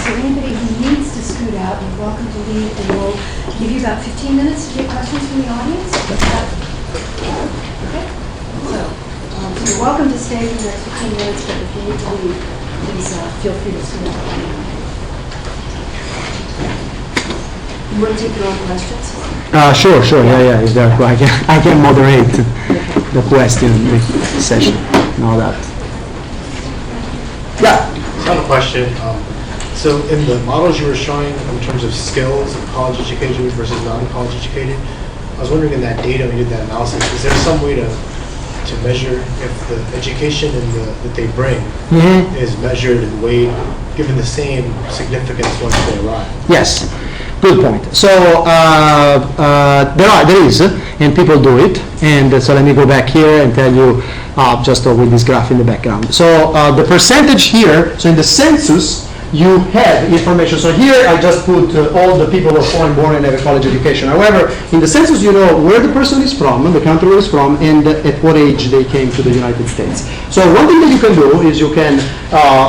So anybody who needs to scoot out, you're welcome to leave, and we'll give you about 15 minutes to get questions from the audience. Okay? So you're welcome to stay for the next 15 minutes, but if you need to leave, please feel free to scoot out. You want to take your own questions? Sure. Yeah. Is there, I can moderate the question session and all that. Yeah. I have a question. So in the models you were showing in terms of skills of college educated versus non-college educated, I was wondering in that data when you did that analysis, is there some way to measure if the education that they bring is measured and weighed, given the same significance once they arrive? Yes. Good point. So there is, and people do it. And so let me go back here and tell you just with this graph in the background. So the percentage here, so in the census, you have information. So here I just put all the people who are foreign born and have a college education. However, in the census you know where the person is from, the country where he's from, and at what age they came to the United States. So one thing that you can do is you can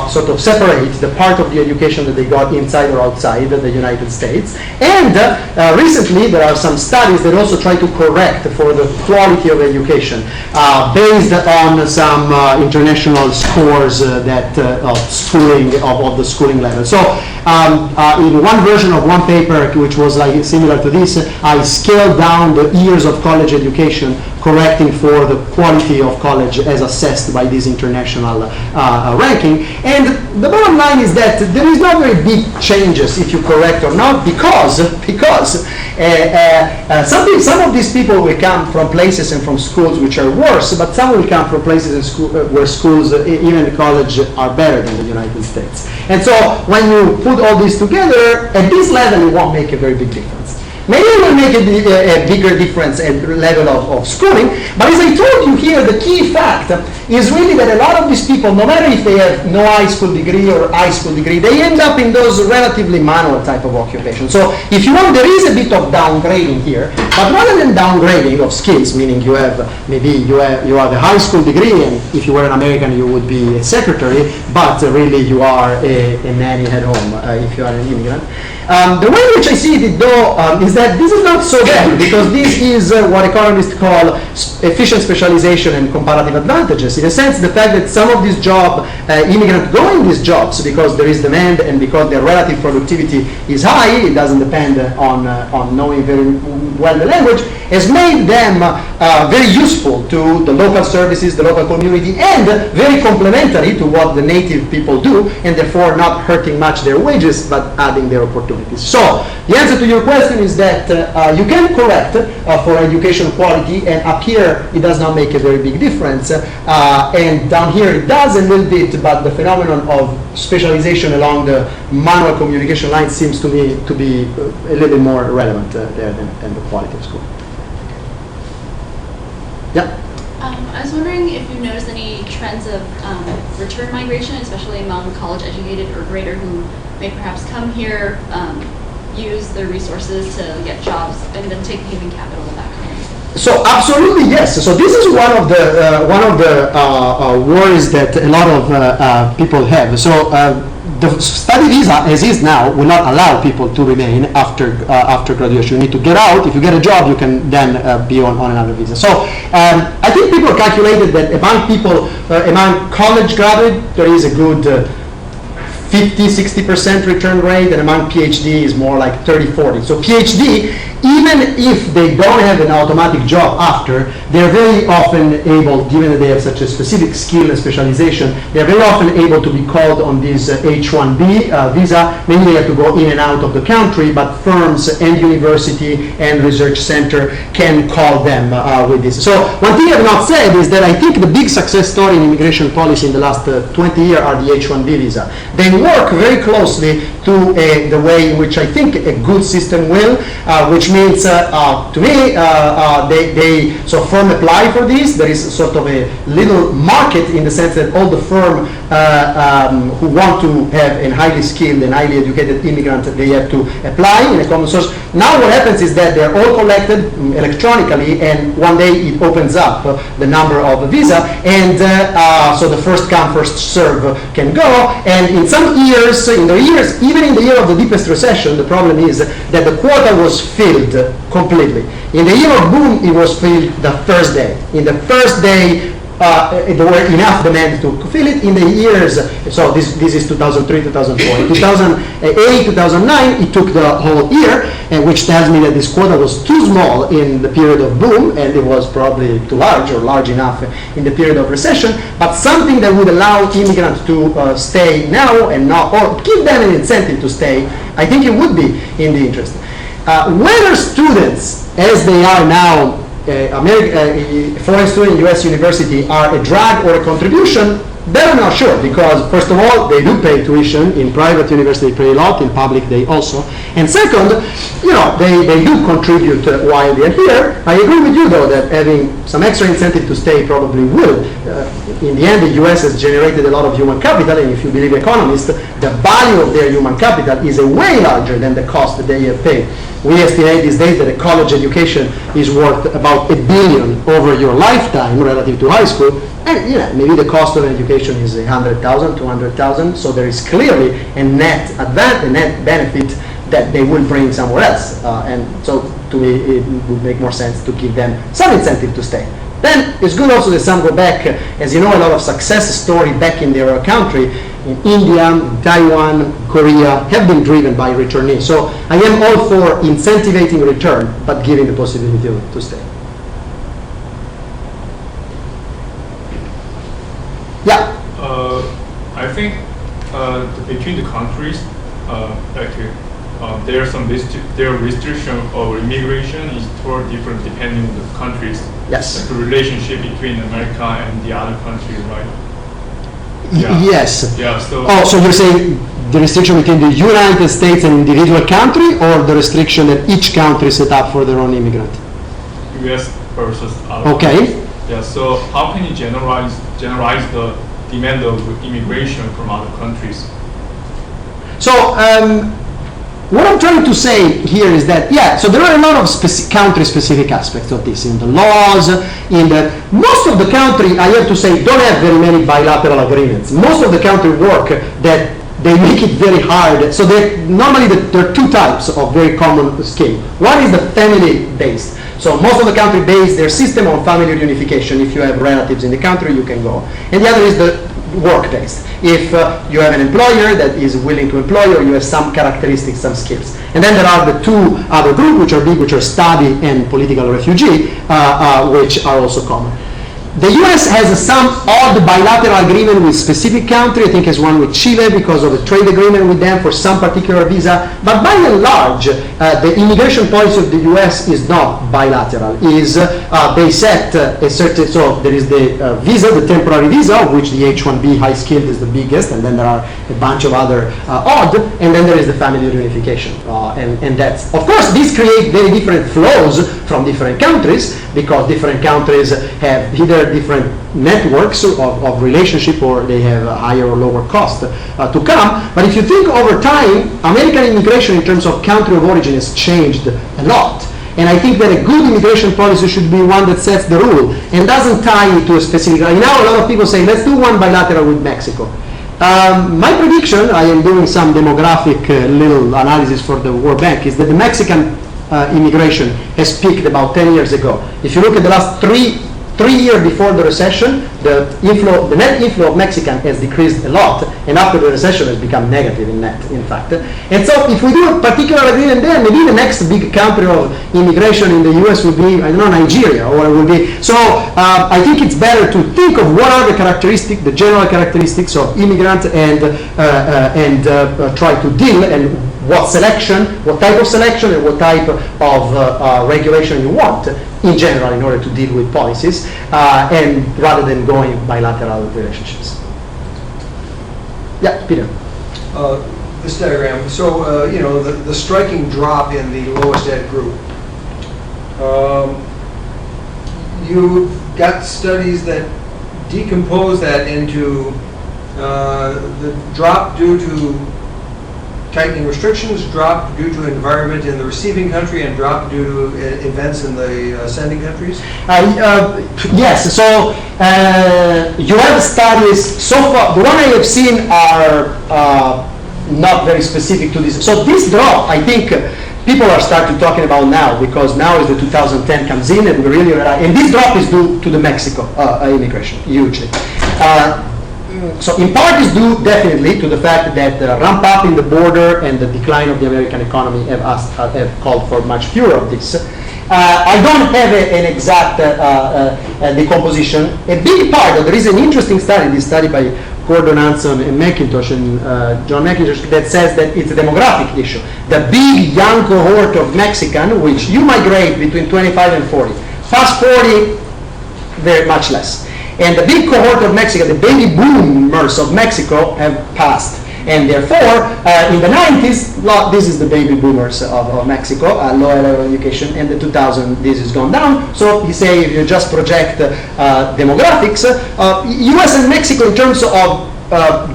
sort of separate the part of the education that they got inside or outside the United States. And recently there are some studies that also try to correct for the quality of education based on some international scores of schooling, of the schooling level. So in one version of one paper, which was like similar to this, I scaled down the years of college education, correcting for the quality of college as assessed by this international ranking. And the bottom line is that there is not very big changes if you correct or not, because some of these people will come from places and from schools which are worse, but some will come from places where schools, even college, are better than the United States. And so when you put all this together, at this level it won't make a very big difference. Maybe it will make a bigger difference at the level of schooling, but as I told you here, the key fact is really that a lot of these people, no matter if they have no high school degree or high school degree, they end up in those relatively manual type of occupations. So if you want, there is a bit of downgrading here, but rather than downgrading of skills, meaning you have, maybe you have a high school degree, and if you were an American you would be a secretary, but really you are a nanny at home if you are an immigrant. The way in which I see it though is that this is not so bad, because this is what economists call efficient specialization and comparative advantages. In a sense, the fact that some of these immigrants go in these jobs because there is demand and because their relative productivity is high, it doesn't depend on knowing very well the language, has made them very useful to the local services, the local community, and very complementary to what the native people do, and therefore not hurting much their wages, but adding their opportunities. So the answer to your question is that you can correct for education quality, and up here it does not make a very big difference, and down here it does a little bit, but the phenomenon of specialization along the manual communication line seems to me to be a little bit more relevant there than the quality of school. Yeah? I was wondering if you've noticed any trends of return migration, especially among college-educated or greater who may perhaps come here, use their resources to get jobs, and then take human capital back home. So absolutely yes. So this is one of the worries that a lot of people have. So the study visa, as is now, will not allow people to remain after graduation. You need to get out. If you get a job, you can then be on another visa. So I think people calculated that among college graduates, there is a good 50-60% return rate, and among PhD is more like 30-40. So PhD, even if they don't have an automatic job after, they're very often able, given that they have such a specific skill and specialization, they're very often able to be called on this H-1B visa. Maybe they have to go in and out of the country, but firms and university and research center can call them with this. So one thing I have not said is that I think the big success story in immigration policy in the last 20 years are the H-1B visa. They work very closely to the way in which I think a good system will, which means to me, so firm apply for this. There is sort of a little market in the sense that all the firm who want to have a highly skilled and highly educated immigrant, they have to apply in a common source. Now what happens is that they're all collected electronically, and one day it opens up the number of the visa, and so the first come, first serve can go. And in some years, even in the year of the deepest recession, the problem is that the quota was filled completely. In the year of boom, it was filled the first day. In the first day, there were enough demand to fill it. In the years, so this is 2003, 2004. In 2008, 2009, it took the whole year, and which tells me that this quota was too small in the period of boom, and it was probably too large or large enough in the period of recession. But something that would allow immigrants to stay now and not, or give them an incentive to stay, I think it would be in the interest. Whether students, as they are now, foreign student in U.S. university, are a drag or a contribution, Better not sure, because first of all, they do pay tuition. In private university they pay a lot, in public they also. And second, they do contribute while they're here. I agree with you though that having some extra incentive to stay probably will. In the end, the US has generated a lot of human capital, and if you believe economists, the value of their human capital is way larger than the cost that they have paid. We estimate these days that a college education is worth about $1 billion over your lifetime relative to high school. And maybe the cost of education is $100,000, $200,000. So there is clearly a net advantage, a net benefit that they will bring somewhere else. And so to me, it would make more sense to give them some incentive to stay. Then it's good also that some go back. As you know, a lot of success story back in their country, in India, in Taiwan, Korea, have been driven by returnees. So I am all for incentivizing return, but giving the possibility to stay. Yeah. I think between the countries, there are some restriction of immigration is toward different depending on the countries. Yes. Like the relationship between America and the other countries, right? Yes. Yeah. So. Oh, so you're saying the restriction between the United States and individual country, or the restriction that each country set up for their own immigrant? U.S. versus other. Okay. Countries. Yeah. So how can you generalize the demand of immigration from other countries? So what I'm trying to say here is that, so there are a lot of country-specific aspects of this in the laws, most of the country, I have to say, don't have very many bilateral agreements. Most of the country work that they make it very hard. So normally there are two types of very common scheme. One is the family-based. So most of the country base their system on family reunification. If you have relatives in the country, you can go. And the other is the work-based. If you have an employer that is willing to employ you, or you have some characteristics, some skills. And then there are the two other groups, which are big, which are study and political refugee, which are also common. The US has some odd bilateral agreement with specific country. I think has one with Chile because of a trade agreement with them for some particular visa. But by and large, the immigration policy of the US is not bilateral. They set a certain, so there is the visa, the temporary visa, of which the H-1B high skilled is the biggest, and then there are a bunch of other odd, and then there is the family reunification. And that's, of course, these create very different flows from different countries, because different countries have either different networks of relationship, or they have a higher or lower cost to come. But if you think over time, American immigration in terms of country of origin has changed a lot. And I think that a good immigration policy should be one that sets the rule and doesn't tie it to a specific. Now a lot of people say, let's do one bilateral with Mexico. My prediction, I am doing some demographic little analysis for the World Bank, is that the Mexican immigration has peaked about 10 years ago. If you look at the last three years before the recession, the net inflow of Mexican has decreased a lot, and after the recession has become negative in net, in fact. And so if we do a particular agreement there, maybe the next big country of immigration in the US will be, I don't know, Nigeria, or it will be. So I think it's better to think of what are the characteristics, the general characteristics of immigrants, and try to deal, and what type of selection, and what type of regulation you want in general in order to deal with policies, and rather than going bilateral relationships. Yeah, Peter. This diagram, so the striking drop in the lowest ed group. You've got studies that decompose that into the drop due to tightening restrictions, drop due to environment in the receiving country, and drop due to events in the sending countries? Yes, so you have studies, so far, the one I have seen are not very specific to this. So this drop, I think, people are starting talking about now, because now is the 2010 comes in, and we really are, and this drop is due to the Mexico immigration, hugely. So in part is due definitely to the fact that the ramp up in the border and the decline of the American economy have called for much fewer of this. I don't have an exact decomposition. A big part, there is an interesting study, this study by Gordon Hanson and McIntosh and John McIntosh, that says that it's a demographic issue. The big young cohort of Mexican, which you migrate between 25 and 40. Past 40, very much less. And the big cohort of Mexico, the baby boomers of Mexico, have passed. And therefore, in the 90s, this is the baby boomers of Mexico, lower level education, and the 2000, this has gone down. So you say if you just project demographics, US and Mexico in terms of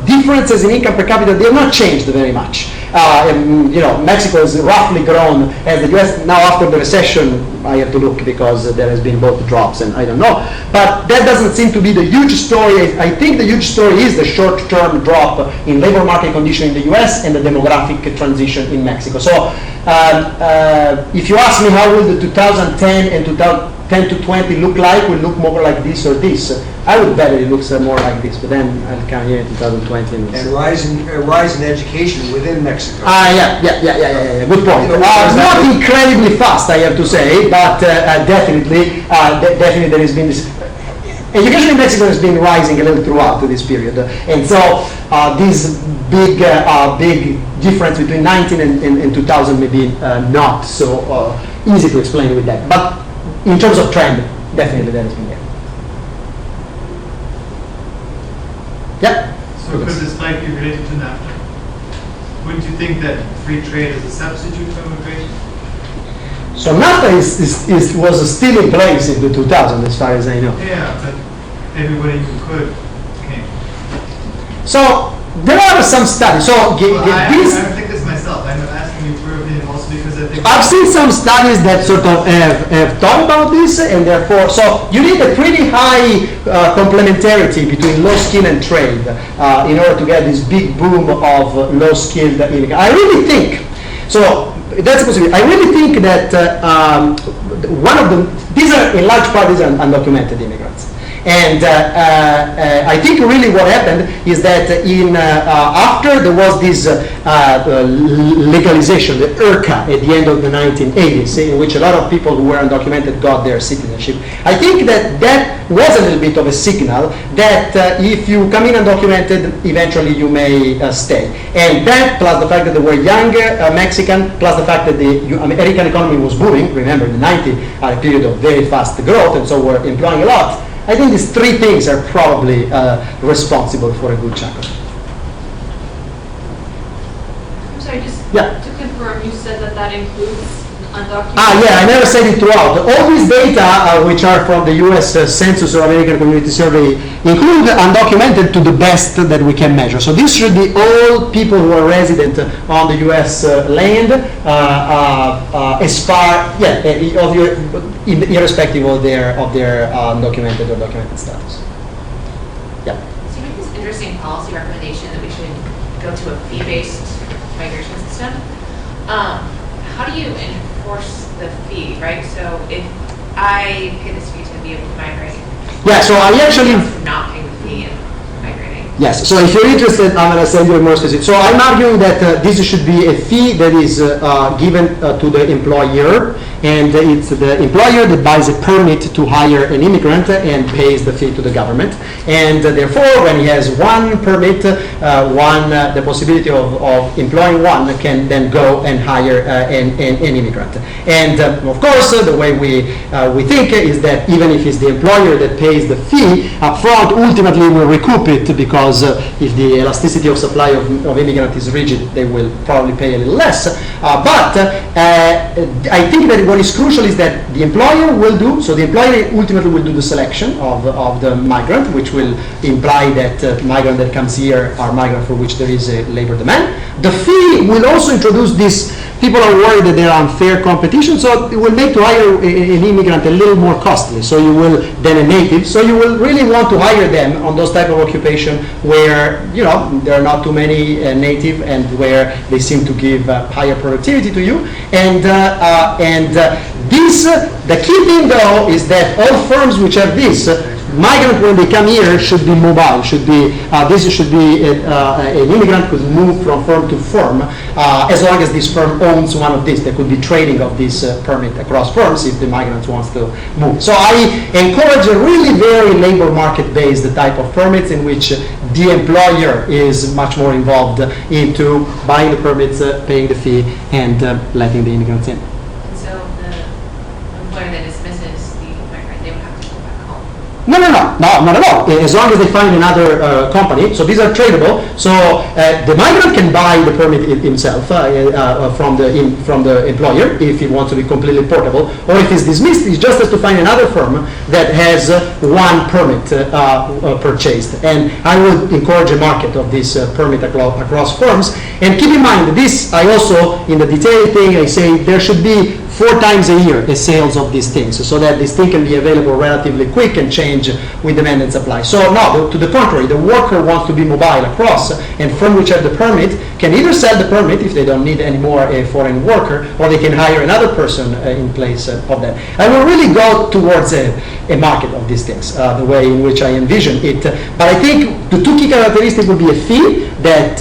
differences in income per capita, they have not changed very much. And, Mexico has roughly grown as the US. Now after the recession, I have to look because there has been both drops and I don't know. But that doesn't seem to be the huge story. I think the huge story is the short-term drop in labor market condition in the US and the demographic transition in Mexico. So if you ask me how will the 2010 and 2010 to 20 look like, will look more like this or this. I would bet it looks more like this, but then I'll come here in 2020 and And rise in education within Mexico. Yeah. Good point. Not incredibly fast, I have to say, but definitely there has been this. Education in Mexico has been rising a little throughout this period, and so this big difference between 19 and 2000 may be not so easy to explain with that. But in terms of trend, definitely that has been there. Yeah. So could this might be related to NAFTA? Wouldn't you think that free trade is a substitute for immigration? So NAFTA was still in place in the 2000s, as far as I know. Yeah, but everybody who could came. So there are some studies. So I don't think this myself. I'm asking you for your opinion also because I think I've seen some studies that sort of have thought about this, and therefore, so you need a pretty high complementarity between low skill and trade in order to get this big boom of low skilled immigrants. I really think, so that's a possibility. I really think that one of them, these are in large part these are undocumented immigrants. And I think really what happened is that after there was this legalization, the IRCA, at the end of the 1980s, in which a lot of people who were undocumented got their citizenship, I think that was a little bit of a signal that if you come in undocumented, eventually you may stay. And that, plus the fact that there were young Mexican, plus the fact that the American economy was booming, remember the 90s are a period of very fast growth, and so we're employing a lot. I think these three things are probably responsible for a good chunk of it. I'm sorry, just Yeah. to confirm, you said that includes undocumented? I never said it throughout. All these data, which are from the US Census or American Community Survey, include undocumented to the best that we can measure. So this should be all people who are resident on the US land, as far, irrespective of their undocumented or documented status. Yeah. So you make this interesting policy recommendation that we should go to a fee-based migration system. How do you enforce the fee, right? So if I pay this fee to be able to migrate, Yeah, so I actually... not paying the fee and migrating. Yes, so if you're interested, I'm going to send you a more specific. So I'm arguing that this should be a fee that is given to the employer, and it's the employer that buys a permit to hire an immigrant and pays the fee to the government. And therefore, when he has one permit, the possibility of employing one can then go and hire an immigrant. And of course, the way we think is that even if it's the employer that pays the fee up front, ultimately will recoup it, because if the elasticity of supply of immigrant is rigid, they will probably pay a little less. But I think that what is crucial is that the employer will do, so the employer ultimately will do the selection of the migrant, which will imply that migrant that comes here are migrant for which there is a labor demand. The fee will also introduce this. People are worried that there are unfair competition, so it will make to hire an immigrant a little more costly. So you will, than a native. So you will really want to hire them on those type of occupation where there are not too many native and where they seem to give higher productivity to you. And the key thing though is that all firms which have this. Migrant, when they come here, should be mobile. An immigrant could move from firm to firm as long as this firm owns one of these. There could be trading of this permit across firms if the migrant wants to move. So I encourage a really very labor market-based type of permits in which the employer is much more involved into buying the permits, paying the fee, and letting the immigrants in. And so the employer that dismisses the migrant, they would have to go back home. No, not at all. As long as they find another company, so these are tradable. So the migrant can buy the permit himself from the employer if he wants to be completely portable, or if he's dismissed, he just has to find another firm that has one permit purchased. And I would encourage a market of this permit across firms. And keep in mind, this I also, in the detailed thing, I say there should be 4 times a year a sales of these things, so that this thing can be available relatively quick and change with demand and supply. So no, to the contrary, the worker wants to be mobile across, and firm which have the permit can either sell the permit if they don't need anymore a foreign worker, or they can hire another person in place of that. I will really go towards a market of these things, the way in which I envision it. But I think the 2 key characteristics will be a fee that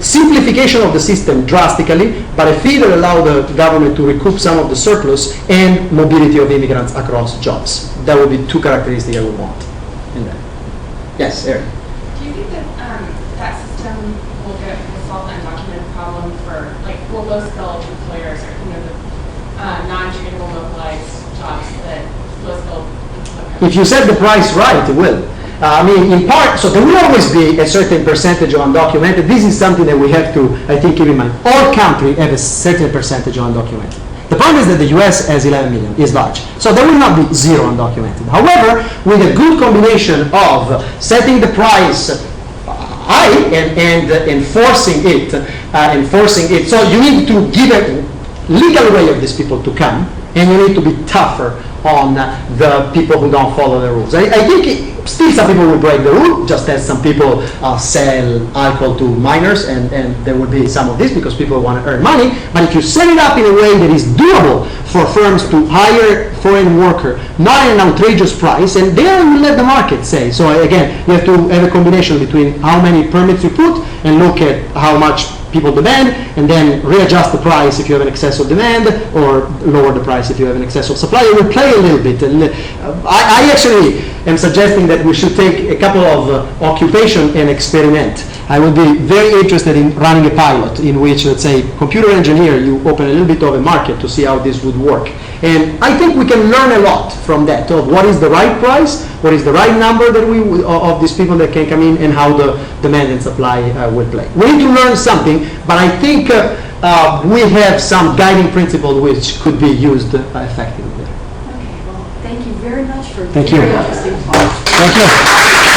simplification of the system drastically, but a fee that allow the government to recoup some of the surplus, and mobility of immigrants across jobs. That would be 2 characteristics I would want in that. Yes, Eric. Do you think that that system will solve the undocumented problem for, like, low-skilled employers, or, the non-tradable localized jobs that low-skilled employers? If you set the price right, it will. I mean, in part, so there will always be a certain percentage of undocumented. This is something that we have to, I think, keep in mind. All countries have a certain percentage of undocumented. The problem is that the US has 11 million, is large. So there will not be 0 undocumented. However, with a good combination of setting the price high and enforcing it, so you need to give a legal way of these people to come, and you need to be tougher on the people who don't follow the rules. I think still some people will break the rule, just as some people sell alcohol to minors, and there will be some of this because people want to earn money. But if you set it up in a way that is doable for firms to hire foreign worker, not at an outrageous price, and there you let the market say. So again, you have to have a combination between how many permits you put and look at how much people demand, and then readjust the price if you have an excess of demand, or lower the price if you have an excess of supply. It will play a little bit. I actually am suggesting that we should take a couple of occupation and experiment. I would be very interested in running a pilot in which, let's say, computer engineer, you open a little bit of a market to see how this would work. And I think we can learn a lot from that, of what is the right price, what is the right number that of these people that can come in, and how the demand and supply will play. We need to learn something, but I think we have some guiding principles which could be used effectively. Okay, well, thank you very much for Thank you. very interesting talk. Thank you.